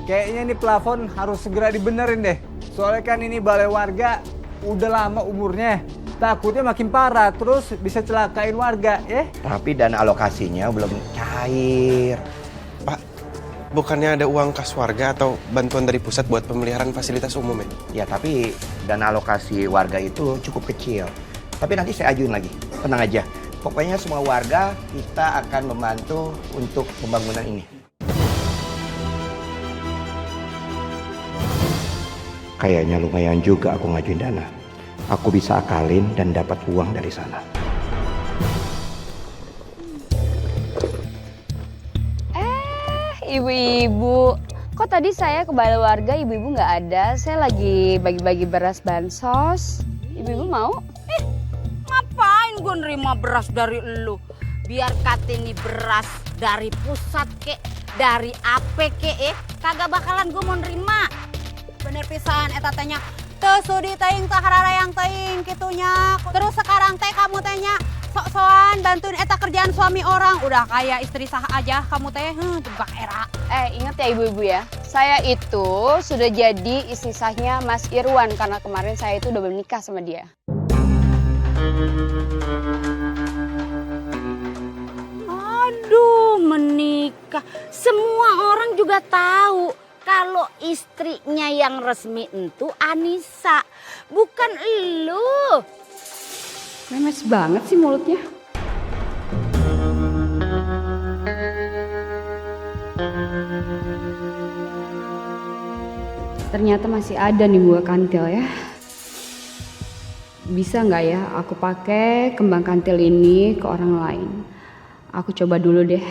Kayaknya ini plafon harus segera dibenerin deh. Soalnya kan ini balai warga udah lama umurnya. Takutnya makin parah, terus bisa celakain warga, ya? Tapi dana alokasinya belum cair. Pak, bukannya ada uang kas warga atau bantuan dari pusat buat pemeliharaan fasilitas umum ya? Ya, tapi dana alokasi warga itu cukup kecil. Tapi nanti saya ajuin lagi, tenang aja. Pokoknya semua warga kita akan membantu untuk pembangunan ini. Kayaknya lumayan juga aku ngajuin dana. Aku bisa akalin dan dapat uang dari sana. Ibu-ibu, kok tadi saya ke balai warga ibu-ibu nggak ada? Saya lagi bagi-bagi beras bansos. Ibu-ibu mau? Ngapain gue nerima beras dari elu? Biar kata ini beras dari pusat kek, dari AP kek, kagak bakalan gue mau nerima. Bener pisan eta tanya teu sudi teuing tah hararayang teuing kitunya. Terus sekarang teh kamu tanya sok-sokan bantuin eta kerjaan suami orang. Udah kayak istri sah aja kamu teh jebak era. Ingat ya ibu-ibu ya, saya itu sudah jadi istri sahnya Mas Irwan karena kemarin saya itu udah menikah sama dia. Aduh, menikah. Semua orang juga tahu kalau istrinya yang resmi itu Anissa, bukan elu. Memes banget sih mulutnya. Ternyata masih ada nih buah kantil ya. Bisa nggak ya aku pakai kembang kantil ini ke orang lain? Aku coba dulu deh.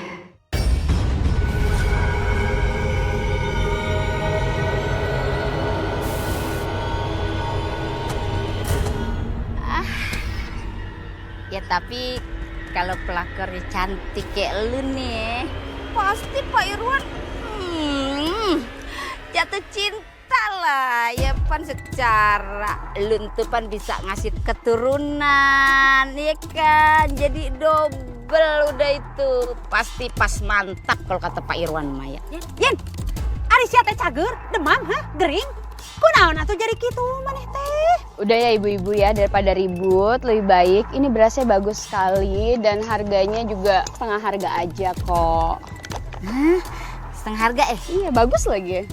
Ya tapi kalau pelakornya cantik kayak lu nih, pasti Pak Irwan jatuh cinta lah. Ya pan secara lu tuh pan bisa ngasih keturunan, ya kan? Jadi double udah itu. Pasti pas mantap kalau kata Pak Irwan Maya. Yen, ari sia teh cager, demam, gering. Kunaon atuh jadi kitu maneh teh? Udah ya ibu-ibu ya, daripada ribut lebih baik ini berasnya bagus sekali dan harganya juga setengah harga aja kok. Hah? Setengah harga Iya bagus lagi.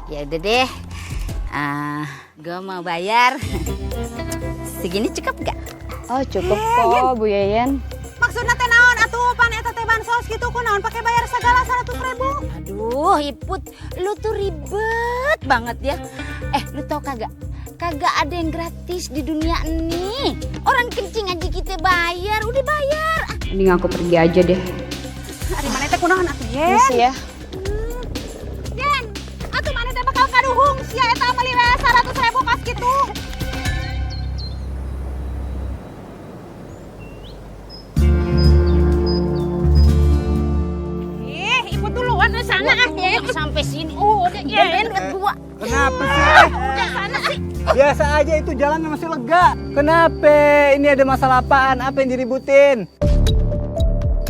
Ya udah deh. Gue mau bayar. Segini cukup gak? Oh cukup kok Bu Yeyen. Maksudna teh naon atuh pan eta teh bansos gitu kunaon pakai bayar segala 100.000? Aduh, Iput, lu tuh ribet banget ya. Lu tau kagak? Kagak ada yang gratis di dunia ini. Orang kencing aja kita bayar, udah bayar. Mending aku pergi aja deh. Ari maneh teh kunaon atuh Yen? Misi ya. Yen, atuh maneh teh bakal kaduhung sia eta meuli 100.000 pas kitu. Ikut duluan ke sana ya. Sampai sini. Udah Yen berdua. Kenapa sih? Udah sana sih. Biasa aja itu jalan masih lega. Kenapa? Ini ada masalah apaan? Apa yang diributin?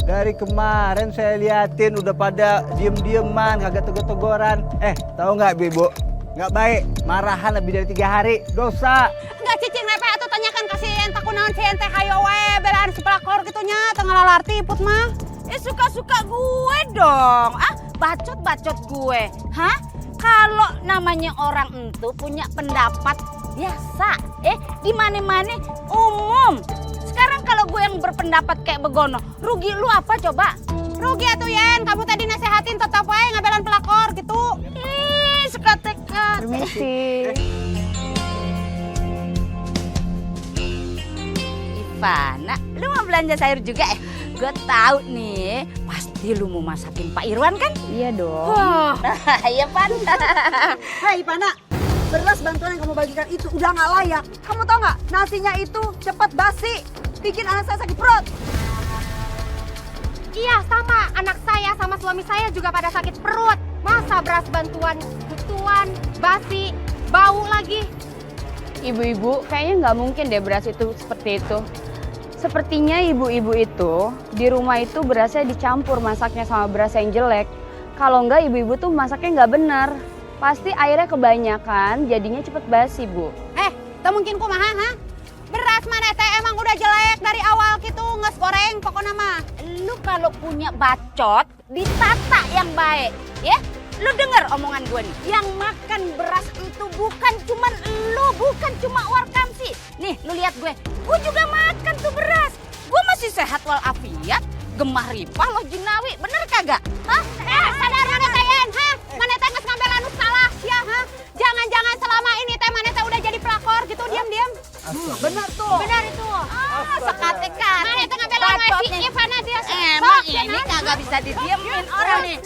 Dari kemarin saya liatin udah pada diem-dieman, kagak tegur-teguran. Tahu nggak Bibu? Nggak baik, marahan lebih dari 3 hari, dosa. Nggak cicing nepe atuh tanyakan kasih ente kunaon si ente hayo we belaan si pelakor gitunya tengah lalarti Iput mah. Suka-suka gue dong. Bacot-bacot gue. Hah? Kalau namanya orang itu punya pendapat biasa. Di mana-mana umum. Sekarang kalau gue yang berpendapat kayak begono, rugi lu apa coba? Rugi atuh Yen, kamu tadi nasehatin tetap wae ngabelan pelakor gitu. Sekat-sekat. Permisi. Ivana, lu mau belanja sayur juga Gue tahu nih, pasti lu mau masakin Pak Irwan kan? Iya dong. Iya Pan. Hai Ipana, beras bantuan yang kamu bagikan itu udah nggak layak. Kamu tahu nggak, nasinya itu cepat basi, bikin anak saya sakit perut. Iya sama, anak saya sama suami saya juga pada sakit perut. Masa beras bantuan, butuan, basi, bau lagi. Ibu-ibu, kayaknya nggak mungkin deh beras itu seperti itu. Sepertinya ibu-ibu itu di rumah itu berasnya dicampur masaknya sama beras yang jelek. Kalau enggak ibu-ibu tuh masaknya nggak benar. Pasti airnya kebanyakan, jadinya cepet basi Bu. Tak mungkin kumaha ha? Beras mana teh emang udah jelek dari awal gitu, nges goreng pokoknya mah. Lu kalau punya bacot, ditata yang baik, ya? Lu denger omongan gue nih, yang makan beras itu bukan cuman lu, bukan cuma Warkamsi. Nih, lu lihat gue juga makan tuh beras. Gue masih sehat walafiat, gemah ripah loh jinawi, bener kagak? Hah? Sadar mana Tayen, ha? Mana teh nges ngambil anu salah, ya ha? Jangan-jangan selama ini teh mana teh udah jadi pelakor gitu, diam-diam. Benar tuh. Benar itu. Sekate-kate. Mana teh ngambil anu si Ivana dia. Emang ini kagak bisa didiemin orang nih.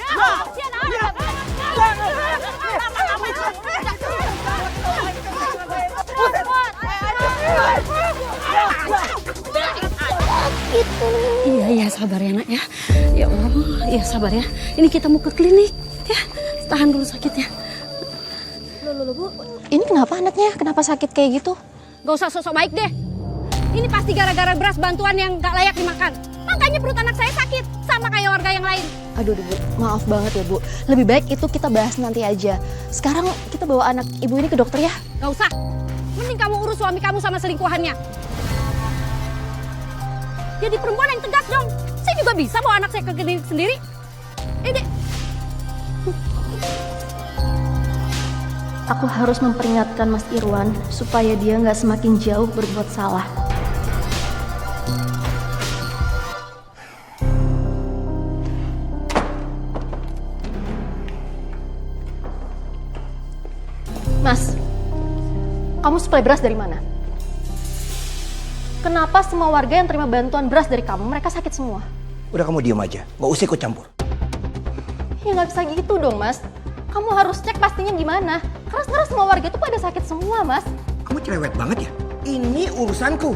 Iya sabar ya nak ya. Ya Allah, ya sabar ya. Ini kita mau ke klinik ya. Tahan dulu sakitnya. Loh Bu, ini kenapa anaknya? Kenapa sakit kayak gitu? Gak usah sosok baik deh. Ini pasti gara-gara beras bantuan yang gak layak dimakan. Makanya perut anak saya sakit, sama kayak warga yang lain. Aduh Bu, maaf banget ya Bu. Lebih baik itu kita bahas nanti aja. Sekarang kita bawa anak ibu ini ke dokter ya. Gak usah. Mending kamu urus suami kamu sama selingkuhannya. Jadi perempuan yang tegas dong. Saya juga bisa bawa anak saya ke klinik sendiri. Dek. Aku harus memperingatkan Mas Irwan supaya dia nggak semakin jauh berbuat salah. Mas, kamu suplai beras dari mana? Kenapa semua warga yang terima bantuan beras dari kamu, mereka sakit semua? Udah kamu diem aja, nggak usah ikut campur. Ya nggak bisa gitu dong, Mas. Kamu harus cek pastinya gimana. Karena sebenarnya semua warga itu pada sakit semua, Mas. Kamu cerewet banget ya? Ini urusanku.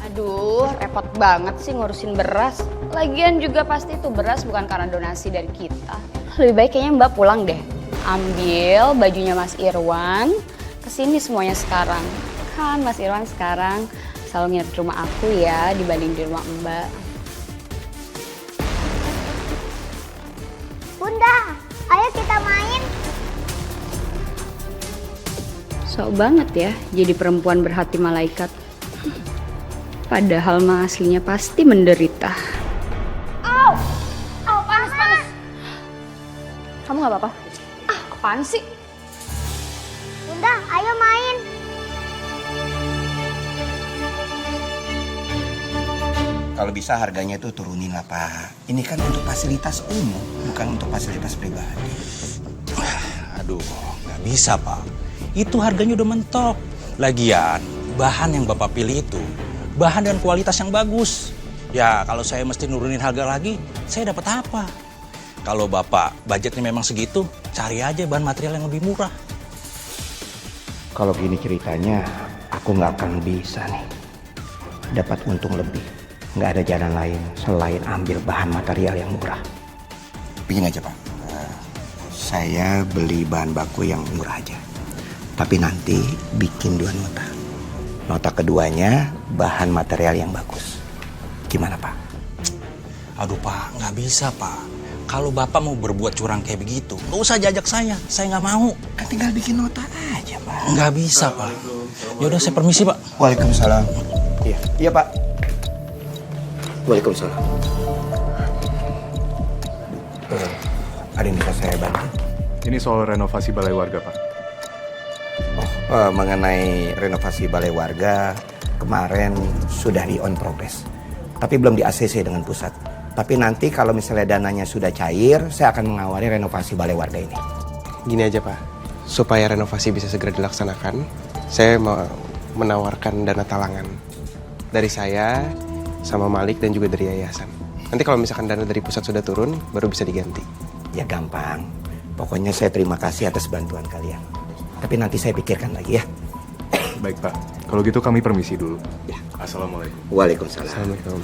Aduh, repot banget sih ngurusin beras. Lagian juga pasti itu beras bukan karena donasi dari kita. Lebih baik kayaknya Mbak pulang deh. Ambil bajunya Mas Irwan, kesini semuanya sekarang. Kan Mas Irwan sekarang selalu nginep di rumah aku ya dibanding di rumah Mbak. Bunda, Sok banget ya jadi perempuan berhati malaikat. Padahal mah aslinya pasti menderita. Au! Au, panas. Kamu nggak apa-apa? Apaan sih? Bunda, ayo main. Kalau bisa harganya itu turunin lah, Pak. Ini kan untuk fasilitas umum, bukan untuk fasilitas pribadi. Aduh, nggak bisa, Pak. Itu harganya udah mentok. Lagian, bahan yang Bapak pilih itu bahan dan kualitas yang bagus. Ya, kalau saya mesti nurunin harga lagi, saya dapat apa? Kalau Bapak budgetnya memang segitu, cari aja bahan material yang lebih murah. Kalau gini ceritanya, aku nggak akan bisa nih dapat untung lebih. Nggak ada jalan lain selain ambil bahan material yang murah. Begini aja, Pak. Saya beli bahan baku yang murah aja. Tapi nanti bikin 2 nota. Nota keduanya bahan material yang bagus. Gimana, Pak? Aduh, Pak, nggak bisa, Pak. Kalau Bapak mau berbuat curang kayak begitu, nggak usah jajak saya nggak mau. Kan tinggal bikin nota aja, Pak. Nggak bisa, Pak. Yaudah, saya permisi, Pak. Waalaikumsalam. Iya, Pak. Waalaikumsalam. Ada yang bisa saya bantu? Ini soal renovasi balai warga, Pak. Mengenai renovasi balai warga, kemarin sudah di on progress. Tapi belum di ACC dengan pusat. Tapi nanti kalau misalnya dananya sudah cair, saya akan mengawali renovasi balai warga ini. Gini aja, Pak. Supaya renovasi bisa segera dilaksanakan, saya mau menawarkan dana talangan dari saya, sama Malik, dan juga dari yayasan. Nanti kalau misalkan dana dari pusat sudah turun, baru bisa diganti. Ya gampang. Pokoknya saya terima kasih atas bantuan kalian. Tapi nanti saya pikirkan lagi ya. Baik, Pak. Kalau gitu kami permisi dulu. Ya. Assalamualaikum. Waalaikumsalam. Assalamualaikum.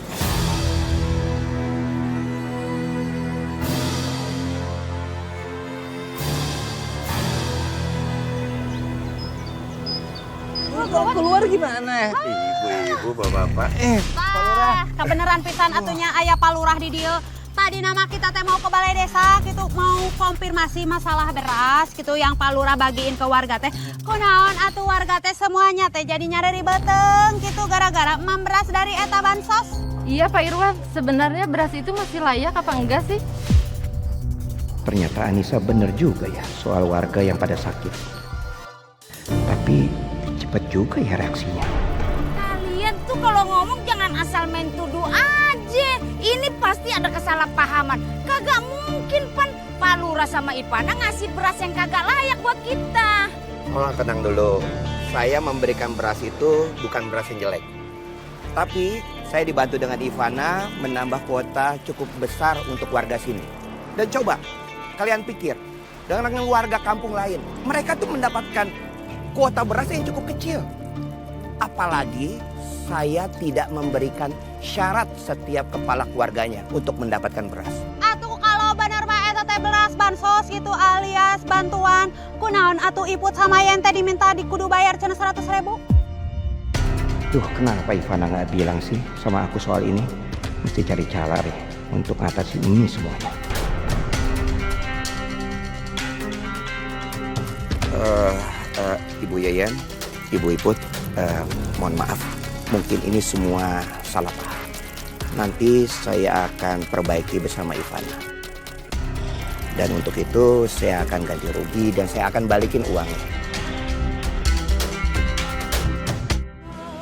Kalau keluar gimana? Ibu-ibu, bapak-bapak. Pak Lurah, kebenaran pisan atunya aya Pak Lurah di dieu. Tadi nama kita teh mau ke balai desa gitu, mau konfirmasi masalah beras gitu yang Pak Lurah bagiin ke warga teh. Kunaon atuh warga teh semuanya teh jadi nyari beteng gitu gara-gara emam beras dari eta bansos. Iya Pak Irwan, sebenarnya beras itu masih layak apa enggak sih? Ternyata Anissa bener juga ya soal warga yang pada sakit. Tapi cepet juga ya reaksinya. Kalian tuh kalau ngomong jangan asal main tuduh aja. Ini pasti ada kesalahpahaman. Kagak mungkin Pan Pak Lurah sama Ipana ngasih beras yang kagak layak buat kita. Oh, tenang dulu. Saya memberikan beras itu bukan beras yang jelek. Tapi saya dibantu dengan Ivana menambah kuota cukup besar untuk warga sini. Dan coba kalian pikir, dengan warga kampung lain, mereka tuh mendapatkan kuota beras yang cukup kecil. Apalagi saya tidak memberikan syarat setiap kepala keluarganya untuk mendapatkan beras. Atuh kalau bener mah eta teh beras bansos gitu alias bantuan, kunaon atuh iput sama yang teh diminta dikudu bayar cenah 100.000. Duh, kenapa Ivana nggak bilang sih sama aku soal ini? Mesti cari cara deh untuk ngatasi ini semuanya. Ibu Yayan, Ibu Iput, mohon maaf. Mungkin ini semua salah paham. Nanti saya akan perbaiki bersama Ivana. Dan untuk itu saya akan ganti rugi dan saya akan balikin uangnya.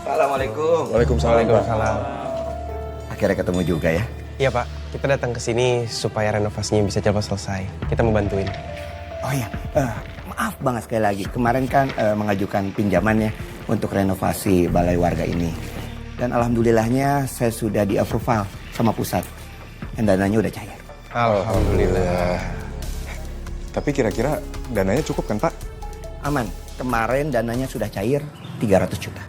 Assalamualaikum. Waalaikumsalam. Akhirnya ketemu juga ya. Iya, Pak. Kita datang ke sini supaya renovasinya bisa cepat selesai. Kita mau bantuin. Oh iya, maaf banget sekali lagi. Kemarin kan mengajukan pinjaman ya untuk renovasi balai warga ini. Dan alhamdulillahnya saya sudah di-approval sama pusat. Dan dananya udah cair. Alhamdulillah. Tapi kira-kira dananya cukup kan, Pak? Aman. Kemarin dananya sudah cair 300 juta.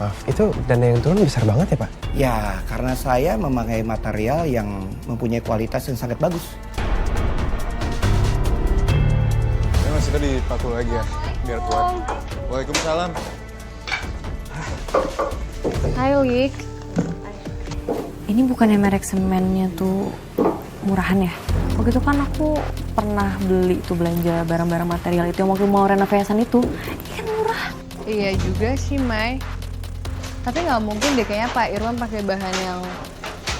Maaf, itu dana yang turun besar banget ya, Pak? Ya, karena saya memakai material yang mempunyai kualitas yang sangat bagus. Ya, Mas, kita dipaku lagi ya, biar kuat. Waalaikumsalam. Hai, Wik. Ini bukannya merek semennya tuh murahan ya? Waktu itu kan aku pernah beli tuh belanja barang-barang material itu yang waktu mau renovasi itu. Ini kan murah. Iya juga sih, Mai. Tapi nggak mungkin deh kayaknya Pak Irwan pakai bahan yang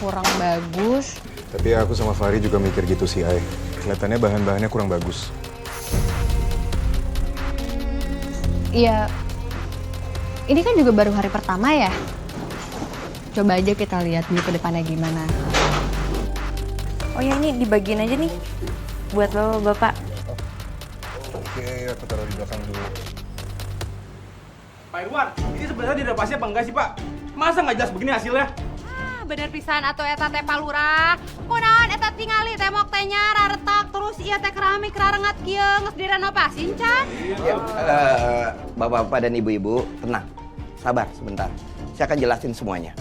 kurang bagus. Tapi aku sama Fahri juga mikir gitu sih, Ai. Kelihatannya bahan-bahannya kurang bagus. Iya, ini kan juga baru hari pertama ya. Coba aja kita lihat dulu ke depannya gimana. Oh ya, ini dibagiin aja nih buat bapak-bapak. Oke, aku taruh di belakang dulu. Pak Irwan, ini sebenarnya direnovasi apa enggak sih, Pak? Masa nggak jelas begini hasilnya? Bener pisan atuh eta teh Pak Lurah. Kunaon eta tingali tembok teh nya raretak terus ieu teh keramik rarengat kieu geus direnovasi can? Ya, Bapak-bapak dan ibu-ibu, tenang. Sabar sebentar. Saya akan jelasin semuanya.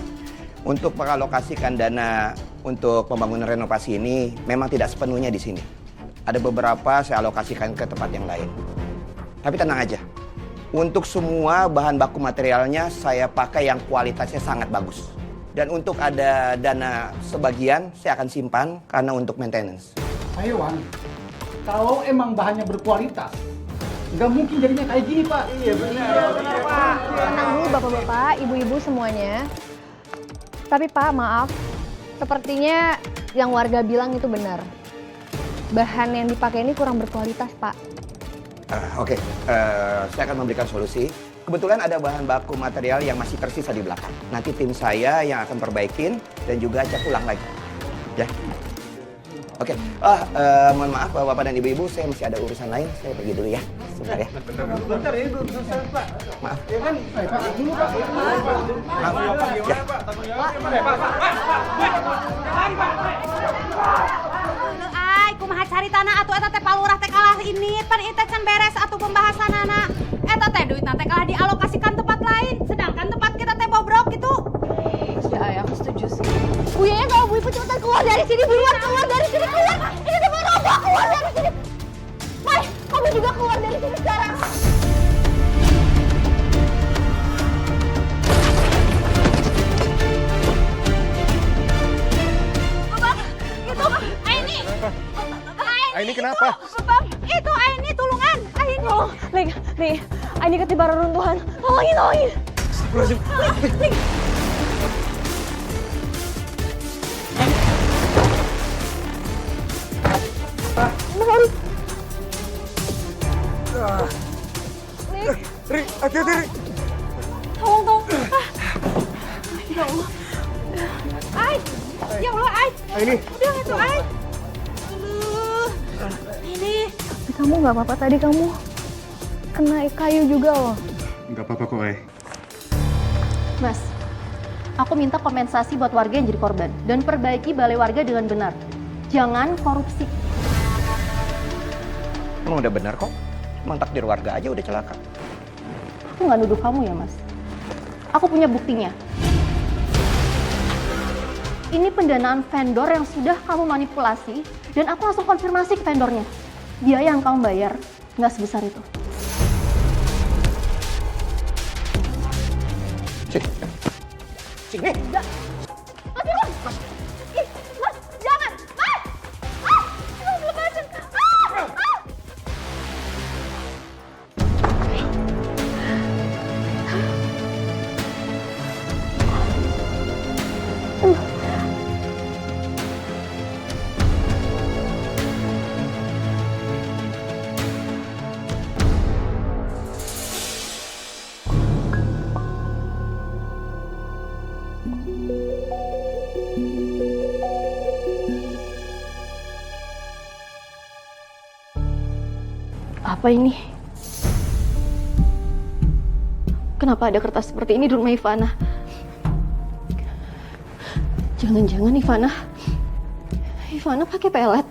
Untuk mengalokasikan dana untuk pembangunan renovasi ini memang tidak sepenuhnya di sini. Ada beberapa saya alokasikan ke tempat yang lain. Tapi tenang aja. Untuk semua bahan baku materialnya saya pakai yang kualitasnya sangat bagus. Dan untuk ada dana sebagian saya akan simpan karena untuk maintenance. Pak Irwan, kalau emang bahannya berkualitas, nggak mungkin jadinya kayak gini, Pak. Iya benar Pak. Tenang dulu bapak-bapak, ibu-ibu semuanya. Tapi Pak, maaf. Sepertinya yang warga bilang itu benar. Bahan yang dipakai ini kurang berkualitas, Pak. Oke, saya akan memberikan solusi. Kebetulan ada bahan baku material yang masih tersisa di belakang. Nanti tim saya yang akan perbaikin dan juga cek ulang lagi. Ya. Oke. Mohon maaf Bapak dan Ibu-ibu, saya masih ada urusan lain. Saya pergi dulu ya. Sebentar ya. Bentar ya, belum selesai, Pak. Maaf. Ya kan? Pak, dulu Pak. Maaf. Ya. Pak, tanggung jawab gimana ya, Pak? Ai, kumaha cari tanah atuh eta teh Pak Lurah teh kalah ini, pan ieu teh can beres atuh pembahasanana. Eta teh duitna teh kalah dialokasikan tempat lain, sedangkan tempat kita teh bobrok gitu. Ya, Ay, aku setuju sih. Buyanya kalau Bu Ibu cepetan keluar dari sini, buruan keluar dari sini, keluar. Ini tuh mau roboh, keluar dari sini. Mai, kamu juga keluar dari sini sekarang. Bang, itu Aini. Aini kenapa? Bang, itu Aini tulungan. Aini. Oh, nih, ini ketiba reruntuhan. Tolongin. Nih. Ri, hati-hati, Ri. Tolong. Ya Allah. Ai. Ya Allah, Ai. Ini. Udah itu, Ai. Ini. Tapi kamu nggak apa-apa tadi kamu kena kayu juga loh. Nggak apa-apa kok, Ai. Mas, aku minta kompensasi buat warga yang jadi korban dan perbaiki balai warga dengan benar. Jangan korupsi. Emang udah benar kok. Emang takdir warga aja udah celaka. Aku nggak nuduh kamu ya, Mas. Aku punya buktinya. Ini pendanaan vendor yang sudah kamu manipulasi dan aku langsung konfirmasi ke vendornya. Biaya yang kamu bayar nggak sebesar itu. Sini. Mas Irwan! Ih, Mas, jangan! Mas! Itu belum macet! Apa ini? Kenapa ada kertas seperti ini di rumah Ivana? Jangan-jangan Ivana pakai pelet.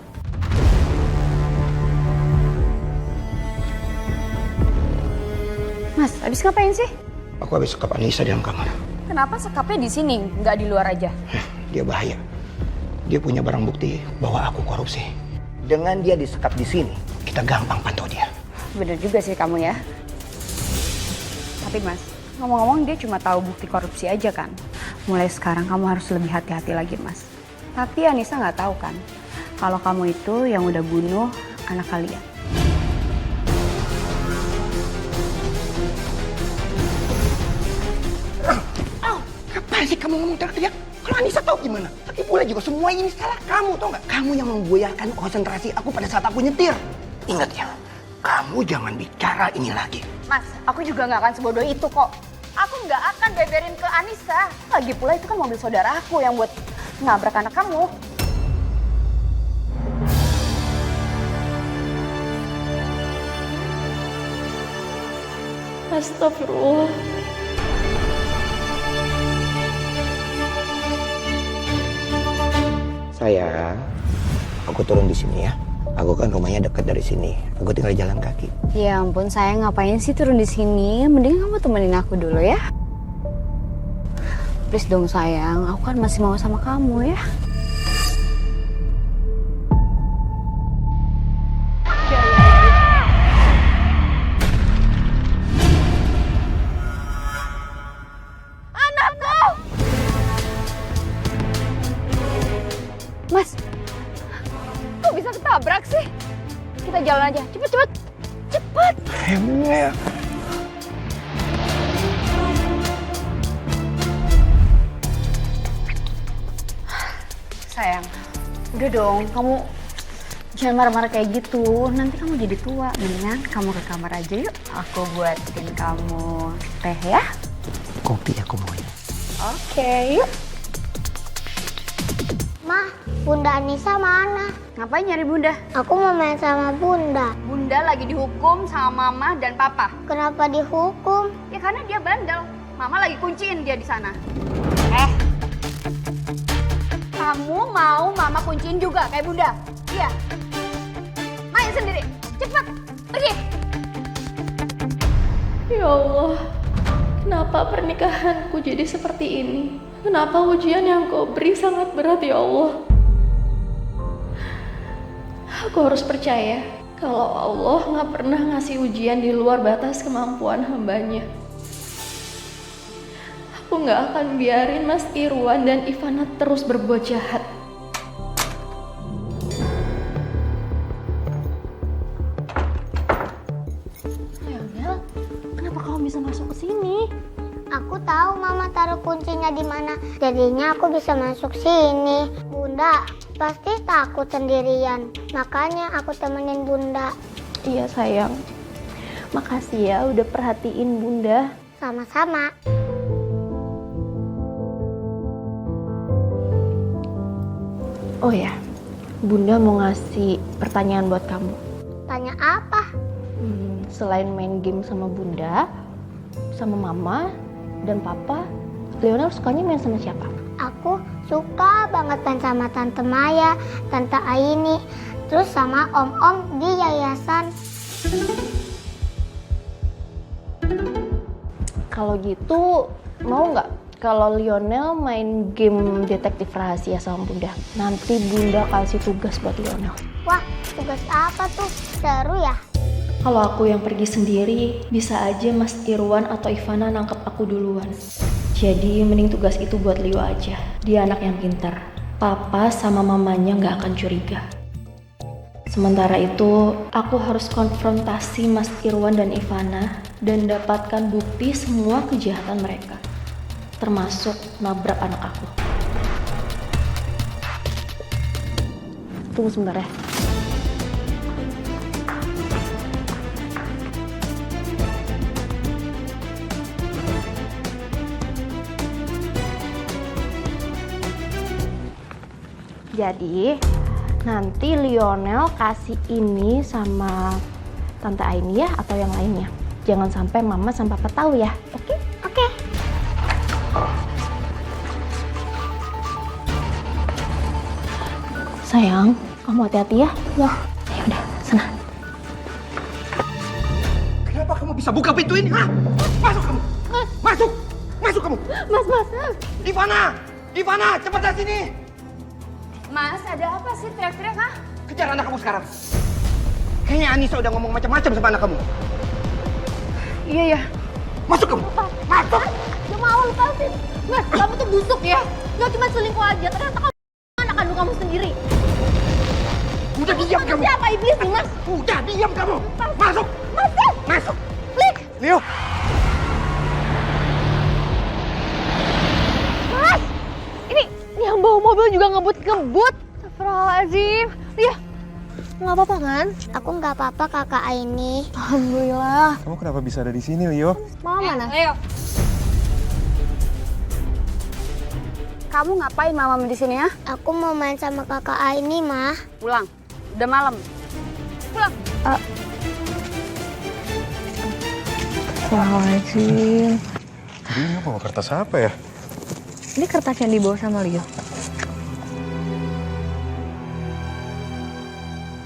Mas, habis ngapain sih? Aku habis sekap Anissa di dalam kamar. Kenapa sekapnya di sini, nggak di luar aja? Dia bahaya. Dia punya barang bukti bahwa aku korupsi. Dengan dia disekap di sini, kita gampang pantau dia. Bener juga sih kamu ya. Tapi Mas, ngomong-ngomong dia cuma tahu bukti korupsi aja kan. Mulai sekarang kamu harus lebih hati-hati lagi Mas. Tapi Anissa nggak tahu kan, kalau kamu itu yang udah bunuh anak kalian. Ngapain sih kamu ngomong teriak-teriak? Kalau Anissa tahu gimana? Lagi pula juga semua ini salah kamu, tau nggak? Kamu yang memgoyahkan konsentrasi aku pada saat aku nyetir. Ingat ya, kamu jangan bicara ini lagi. Mas, aku juga nggak akan sebodoh itu kok. Aku nggak akan beberin ke Anissa. Lagi pula itu kan mobil saudara aku yang buat nabrak anak kamu. Astagfirullah. Sayang, aku turun di sini ya. Aku kan rumahnya dekat dari sini. Aku tinggal jalan kaki. Ya ampun, sayang, ngapain sih turun di sini? Mending kamu temenin aku dulu ya. Please dong sayang, aku kan masih mau sama kamu ya. Anakku! Mas, kok bisa ketabrak sih? Kita jalan aja, cepet. Cepet. Emangnya. Sayang, udah dong, kamu jangan marah-marah kayak gitu. Nanti kamu jadi tua. Mendingan kamu ke kamar aja yuk. Aku buatin kamu teh ya. Kopi aku mau. Oke, yuk. Ma, Bunda Anissa mana? Ngapain nyari Bunda? Aku mau main sama Bunda. Bunda lagi dihukum sama Mama dan Papa. Kenapa dihukum? Ya karena dia bandel. Mama lagi kunciin dia di sana. Kamu mau Mama kunciin juga kayak Bunda? Iya. Main sendiri. Cepat. Pergi. Ya Allah, kenapa pernikahanku jadi seperti ini? Kenapa ujian yang kau beri sangat berat ya Allah? Aku harus percaya kalau Allah nggak pernah ngasih ujian di luar batas kemampuan hambanya. Aku nggak akan biarin Mas Irwan dan Ivana terus berbuat jahat. Lionel, kenapa kamu bisa masuk ke sini? Aku tahu Mama taruh kuncinya di mana. Jadinya aku bisa masuk sini. Bunda pasti takut sendirian. Makanya aku temenin Bunda. Iya sayang, makasih ya udah perhatiin Bunda. Sama-sama. Oh ya, Bunda mau ngasih pertanyaan buat kamu. Tanya apa? Selain main game sama Bunda, sama Mama dan Papa, Lionel sukanya main sama siapa? Aku suka banget main sama Tante Maya, Tante Aini, terus sama om-om di yayasan. Kalau gitu, mau nggak kalau Lionel main game detektif rahasia sama Bunda? Nanti Bunda kasih tugas buat Lionel. Wah, tugas apa tuh? Seru ya? Kalau aku yang pergi sendiri, bisa aja Mas Irwan atau Ivana nangkep aku duluan. Jadi mending tugas itu buat Leo aja. Dia anak yang pintar. Papa sama mamanya nggak akan curiga. Sementara itu, aku harus konfrontasi Mas Irwan dan Ivana dan dapatkan bukti semua kejahatan mereka. Termasuk nabrak anak aku. Tunggu sebentar ya. Jadi nanti Lionel kasih ini sama Tante Aini ya atau yang lainnya. Jangan sampai Mama sama Papa tahu ya. Oke? Oke. Sayang, kamu hati-hati ya. Ya. Ya udah, sana. Kenapa kamu bisa buka pintu ini? Hah? Masuk kamu. Masuk. Masuk kamu. Mas. Ivana, cepat dari sini. Mas, ada apa sih teriak-teriak, ha? Kejar anak kamu sekarang. Kayaknya Anissa udah ngomong macam-macam sama anak kamu. Iya. Masuk kamu. Masuk. Gak mau lepasin. Mas, kamu tuh busuk ya. Gak cuma selingkuh aja, ternyata kamu anak kandung kamu sendiri. Udah diam kamu. Siapa iblis nih, Mas? Udah diam kamu. Masuk. Masuk. Lik. Leo. Mas. Ini yang bawa mobil juga ngebut-ngebut. Astagfirullahaladzim. Lia. Nggak apa-apa kan? Aku nggak apa-apa kakak Aini. Alhamdulillah. Kamu kenapa bisa ada di sini, Leo? Mama mana? Leo. Kamu ngapain Mama di sini ya? Aku mau main sama kakak Aini, Mah. Pulang. Udah malam. Pulang. Astagfirullahaladzim. Jadi ini bawa kertas apa ya? Ini kertas yang dibawa sama Leo.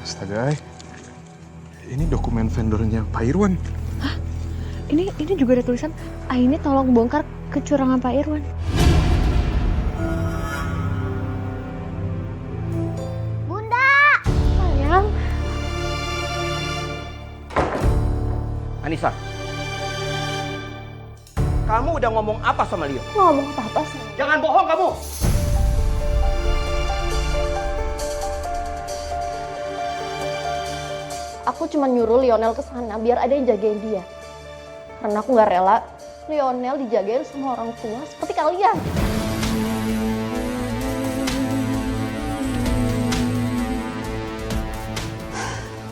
Astaga, ini dokumen vendornya Pak Irwan. Ini juga ada tulisan, ini tolong bongkar kecurangan Pak Irwan. Bunda! Sayang. Anissa. Kamu udah ngomong apa sama Leo? Ngomong apa-apa sih? Jangan bohong kamu. Aku cuma nyuruh Lionel ke sana biar ada yang jagain dia. Karena aku nggak rela Lionel dijagain sama orang tua seperti kalian.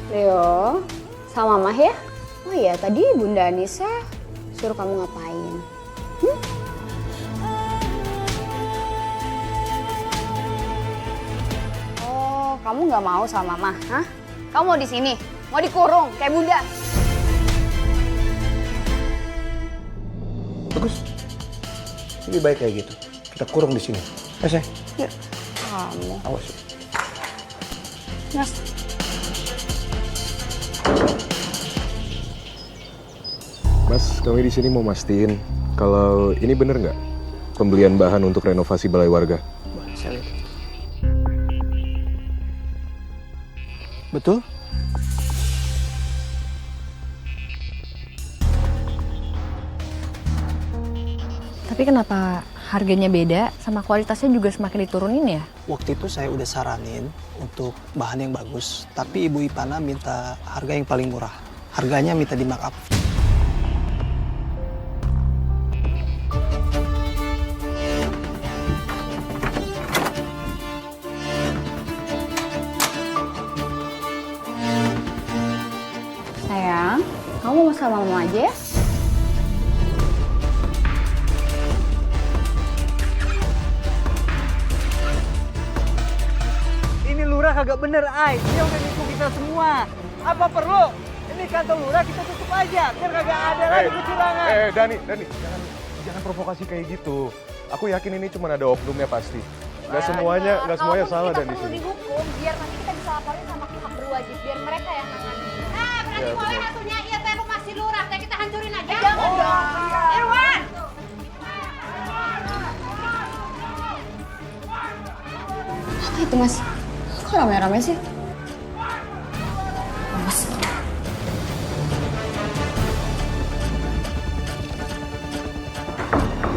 Leo, sama Mah ya? Oh iya, tadi Bunda Anissa suruh kamu ngapain? Oh, kamu nggak mau sama Mah, hah? Kamu mau di sini? Mau dikurung kayak Bunda? Bagus. Lebih baik kayak gitu. Kita kurung di sini. Ya, sayang. Yuk. Kamu. Awas. Mas. Mas, kami di sini mau mastiin kalau ini bener nggak pembelian bahan untuk renovasi balai warga? Saya lihat. Betul? Tapi kenapa harganya beda sama kualitasnya juga semakin diturunin ya? Waktu itu saya udah saranin untuk bahan yang bagus, tapi Ibu Ipana minta harga yang paling murah. Harganya minta di markup. Sayang, kamu mau sama Mama aja ya? Ini lurah kagak bener, Ai. Dia udah nipu kita semua. Apa perlu? Ini kantor lurah kita tutup aja, biar kagak ada lagi kecurangan. Dani, jangan provokasi kayak gitu. Aku yakin ini cuma ada oknumnya pasti. Nggak semuanya salah dan di sini. Dihukum biar nanti kita bisa laporin sama pihak berwajib biar mereka yang nangani. Berarti boleh hatunya iya teh rumah si lurah teh kita hancurin aja. Jangan dong. Irwan. Apa itu Mas? Kok rame-rame sih? Mas.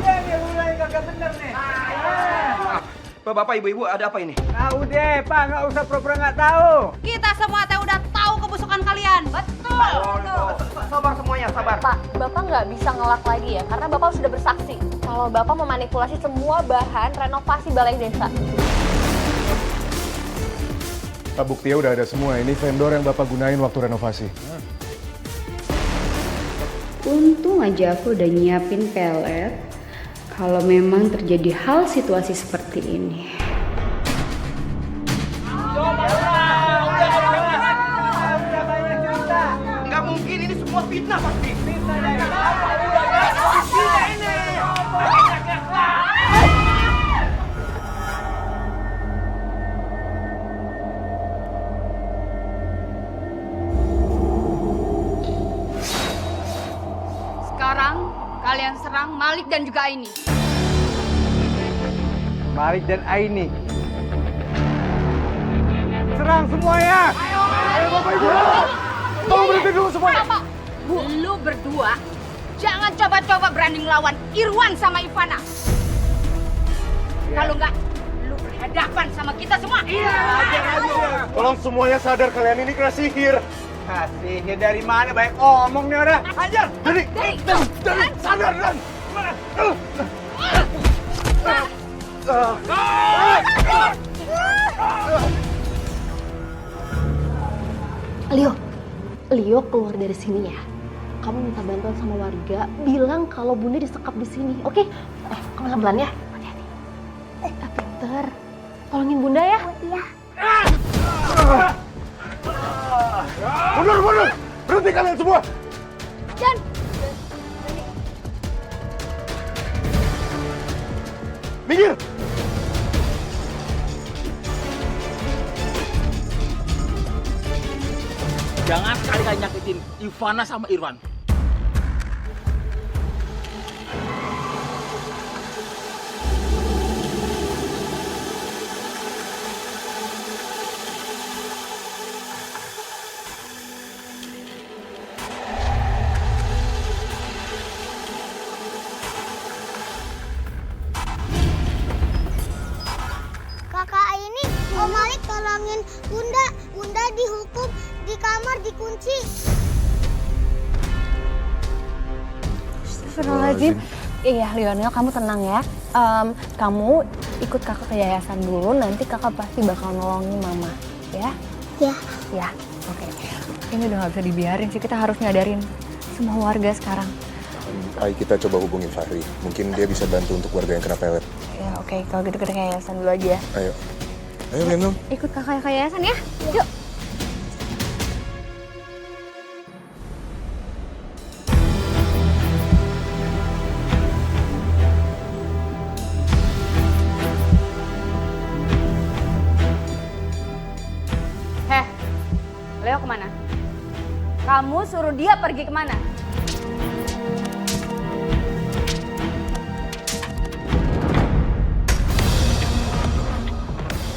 Iya nih lurah yang kagak bener nih. Bapak, Ibu, ada apa ini? Nah udah, Pak, nggak usah pura-pura nggak tahu. Kita semua teh udah tahu kebusukan kalian. Betul. Sabar semuanya, sabar. Pak, Bapak nggak bisa ngelak lagi ya, karena Bapak sudah bersaksi kalau Bapak memanipulasi semua bahan renovasi balai desa. Pak, buktinya udah ada semua. Ini vendor yang Bapak gunain waktu renovasi. Untung aja aku udah nyiapin pelet kalau memang terjadi hal situasi seperti ini. Nggak mungkin, ini semua fitnah pasti. Sekarang kalian serang Malik dan juga Aini. Malik dan Aini. Serang semuanya. Ayo Bapak Ibu. Tolong berhenti dulu semuanya. Bu, lu berdua jangan coba-coba berani ngelawan Irwan sama Ivana. Kalau enggak, lu berhenti. berhadapan sama kita semua. Tolong semuanya sadar kalian ini kena sihir. Sihir dari mana? Baik omong nih orang. Ajar. Dari, sadar Dan. Leo keluar dari sini ya. Kamu minta bantuan sama warga, bilang kalau Bunda disekap di sini, oke? Kamu pelan ya. Hati-hati. Pinter. Tolongin Bunda ya. Iya. Mundur! Berhenti kalian semua! Jan. Minggir! Jangan sekali-kali nyakitin Ivana sama Irwan. Kakak ini Om Malik tolongin Bunda. Bunda dihukum di kamar dikunci. Astagfirullahaladzim. Iya, Lionel, kamu tenang ya. Kamu ikut kakak ke yayasan dulu, nanti kakak pasti bakal nolongin mama. Ya? Ya, oke. Ini udah gak bisa dibiarin sih, kita harus nyadarin semua warga sekarang. Ayo kita coba hubungin Fahri. Mungkin dia bisa bantu untuk warga yang kena pelet. Ya oke, kalau gitu kita ke yayasan dulu aja ya. Ayo Lionel. Ikut kakak ke yayasan ya. Yuk. Leo kemana? Kamu suruh dia pergi kemana?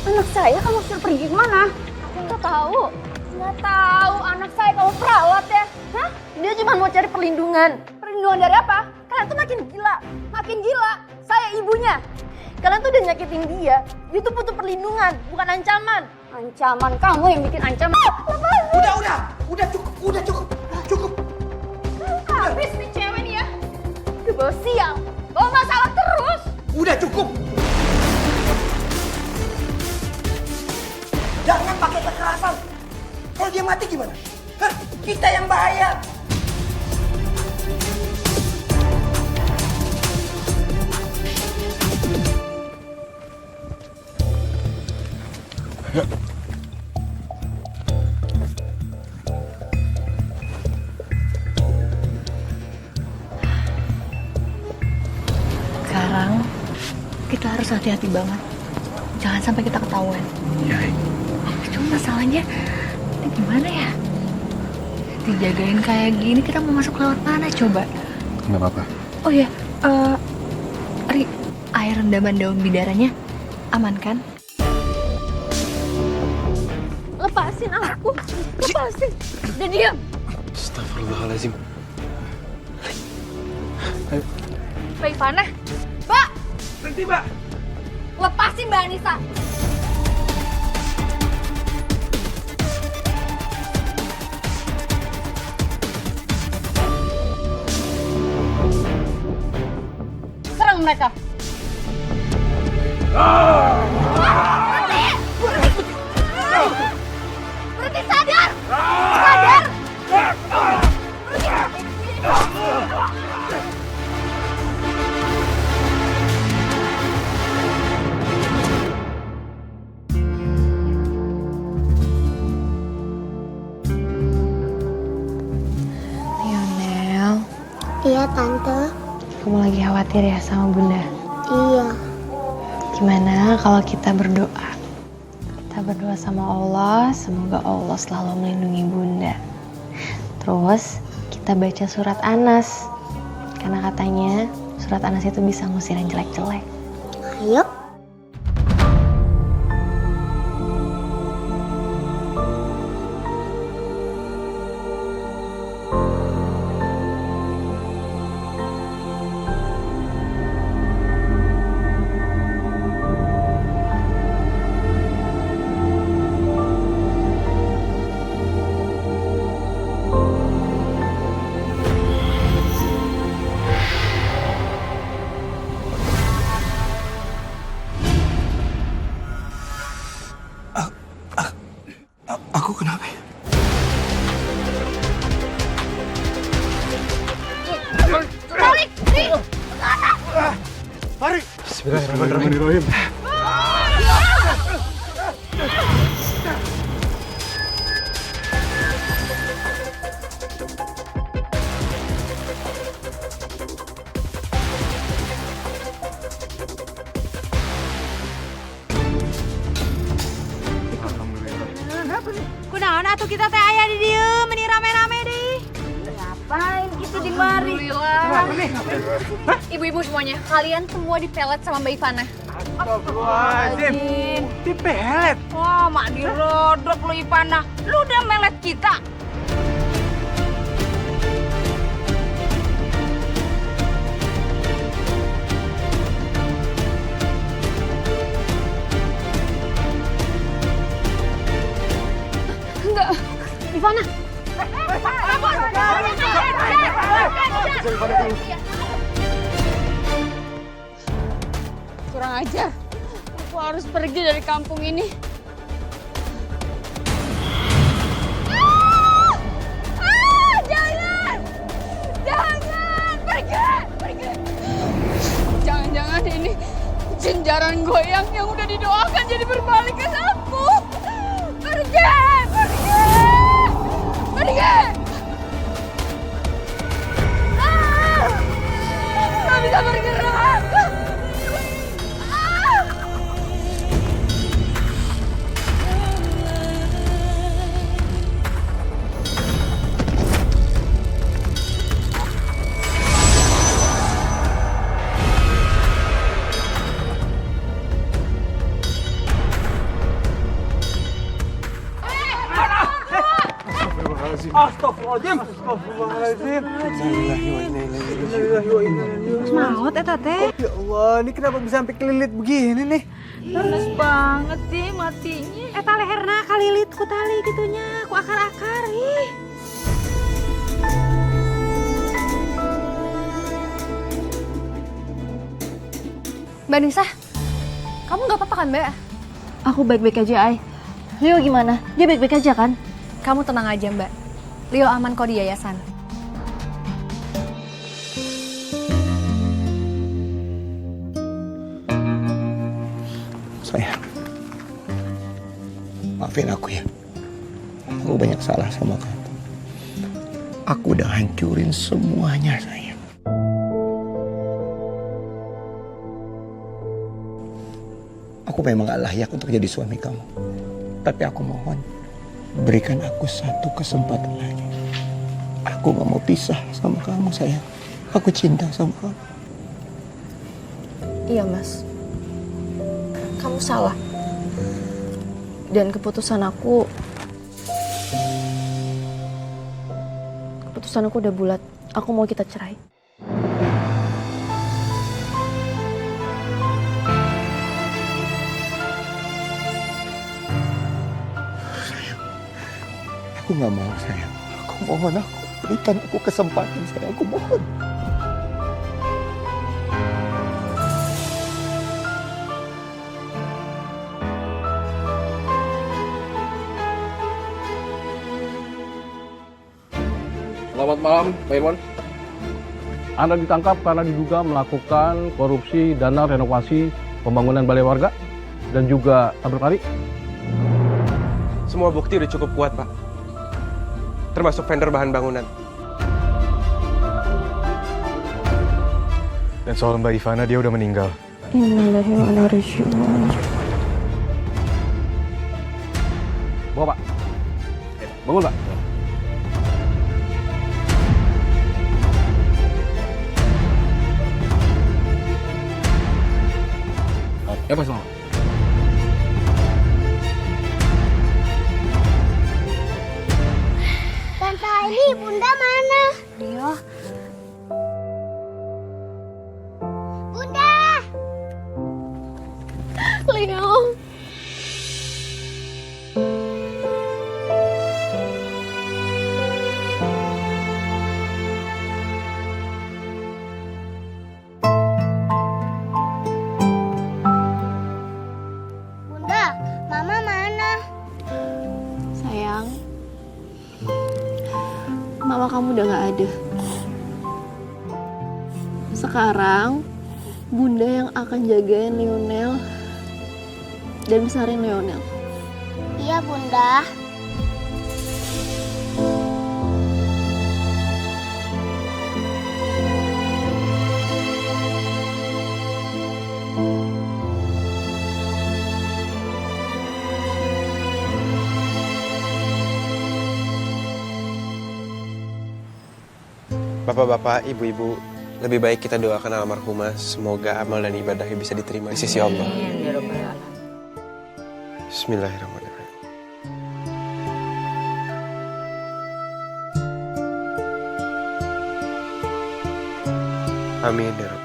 Anak saya kamu suruh pergi kemana? Aku nggak tahu. Nggak tahu anak saya kamu perawat ya? Hah? Dia cuma mau cari perlindungan. Perlindungan dari apa? Kalian tuh makin gila. Makin gila. Saya ibunya. Kalian tuh udah nyakitin dia. Dia tuh butuh perlindungan, bukan ancaman. Ancaman kamu yang bikin ancaman. Udah cukup. Habis nih cewek nih ya. Dia bawa sial. Bawa masalah terus. Udah cukup. Jangan pakai kekerasan. Kalau dia mati gimana? Hah? Kita yang bahaya. Sekarang kita harus hati-hati banget. Jangan sampai kita ketahuan. Cuma masalahnya, ini gimana ya? Dijagain kayak gini, kita mau masuk lewat mana coba? Nggak apa-apa. Oh ya, Ri, air rendaman daun bidaranya aman kan? Lepasin aku. Lepasin. Udah diam. Astagfirullahaladzim. Mbak Ivana. Mbak. Berhenti, Mbak. Lepasin Mbak Anissa. Serang mereka. Berhenti sadar. Sadar. Lionel, Iya Tante. kamu lagi khawatir ya sama Bunda? Iya. Gimana kalau kita berdoa? Kita berdoa sama Allah, semoga Allah selalu melindungi Bunda. Terus kita baca surat Anas. Karena katanya surat Anas itu bisa ngusir yang jelek-jelek. Ayo. Bismillahirrahmanirrahim. Kunaon atuh kita teh aya di dieu, meni rame-rame deui. Ngapain gitu di mari? Ibu-ibu semuanya, kalian semua dipelet sama Mbak Ivana. Astagfirullahaladzim. Dipelet? Wah, mak dirodok lu Ivana. Lu udah melet kita. Enggak, Ivana. Kurang ajar. Aku harus pergi dari kampung ini. Jangan! Jangan! Pergi! Jangan-jangan ini jenjaran goyang yang udah didoakan jadi berbalik ke aku. Pergi! Gak bisa bergerak. Astagfirullahaladzim. Astagfirullahaladzim. Maut eta teh. Ya Allah, ini kenapa bisa sampai kelilit begini nih? Panas banget sih matinya. Eta leherna kalilit ku tali gitunya, ku akar-akar ih. Mbak Nisa, kamu nggak apa-apa kan, Mbak? Aku baik-baik aja, Ai. Leo gimana? Dia baik-baik aja kan? Kamu tenang aja, Mbak. Leo aman kok di yayasan. Sayang, maafin aku ya. Aku banyak salah sama kamu. Aku udah hancurin semuanya, sayang. Aku memang gak layak untuk jadi suami kamu. Tapi aku mohon, berikan aku satu kesempatan lagi. Aku gak mau pisah sama kamu, sayang. Aku cinta sama kamu. Iya, Mas. Kamu salah. Dan keputusan aku udah bulat. Aku mau kita cerai. Aku gak mau, sayang. Aku mohon, berikan aku kesempatan, sayang. Aku mohon. Selamat malam, Pak Irwan. Anda ditangkap karena diduga melakukan korupsi dana renovasi pembangunan balai warga dan juga tabrak lari. Semua bukti udah cukup kuat, Pak. Termasuk vendor bahan bangunan. Dan soal Mbak Ivana, dia udah meninggal. Innalillahi wa inna ilaihi raji'un. Bawa, Pak. Bangun, Pak. Ya, Pak, semua. Tante Aili, Bunda mana? Leo. Bunda! Leo. Bunda, Mama mana? Sayang, Mama kamu udah gak ada. Sekarang, Bunda yang akan jagain Lionel dan besarin Lionel. Iya, Bunda. Bapak-bapak, ibu-ibu, lebih baik kita doakan almarhumah. Semoga amal dan ibadahnya bisa diterima di sisi Allah. Bismillahirrahmanirrahim. Amin ya Rabbal.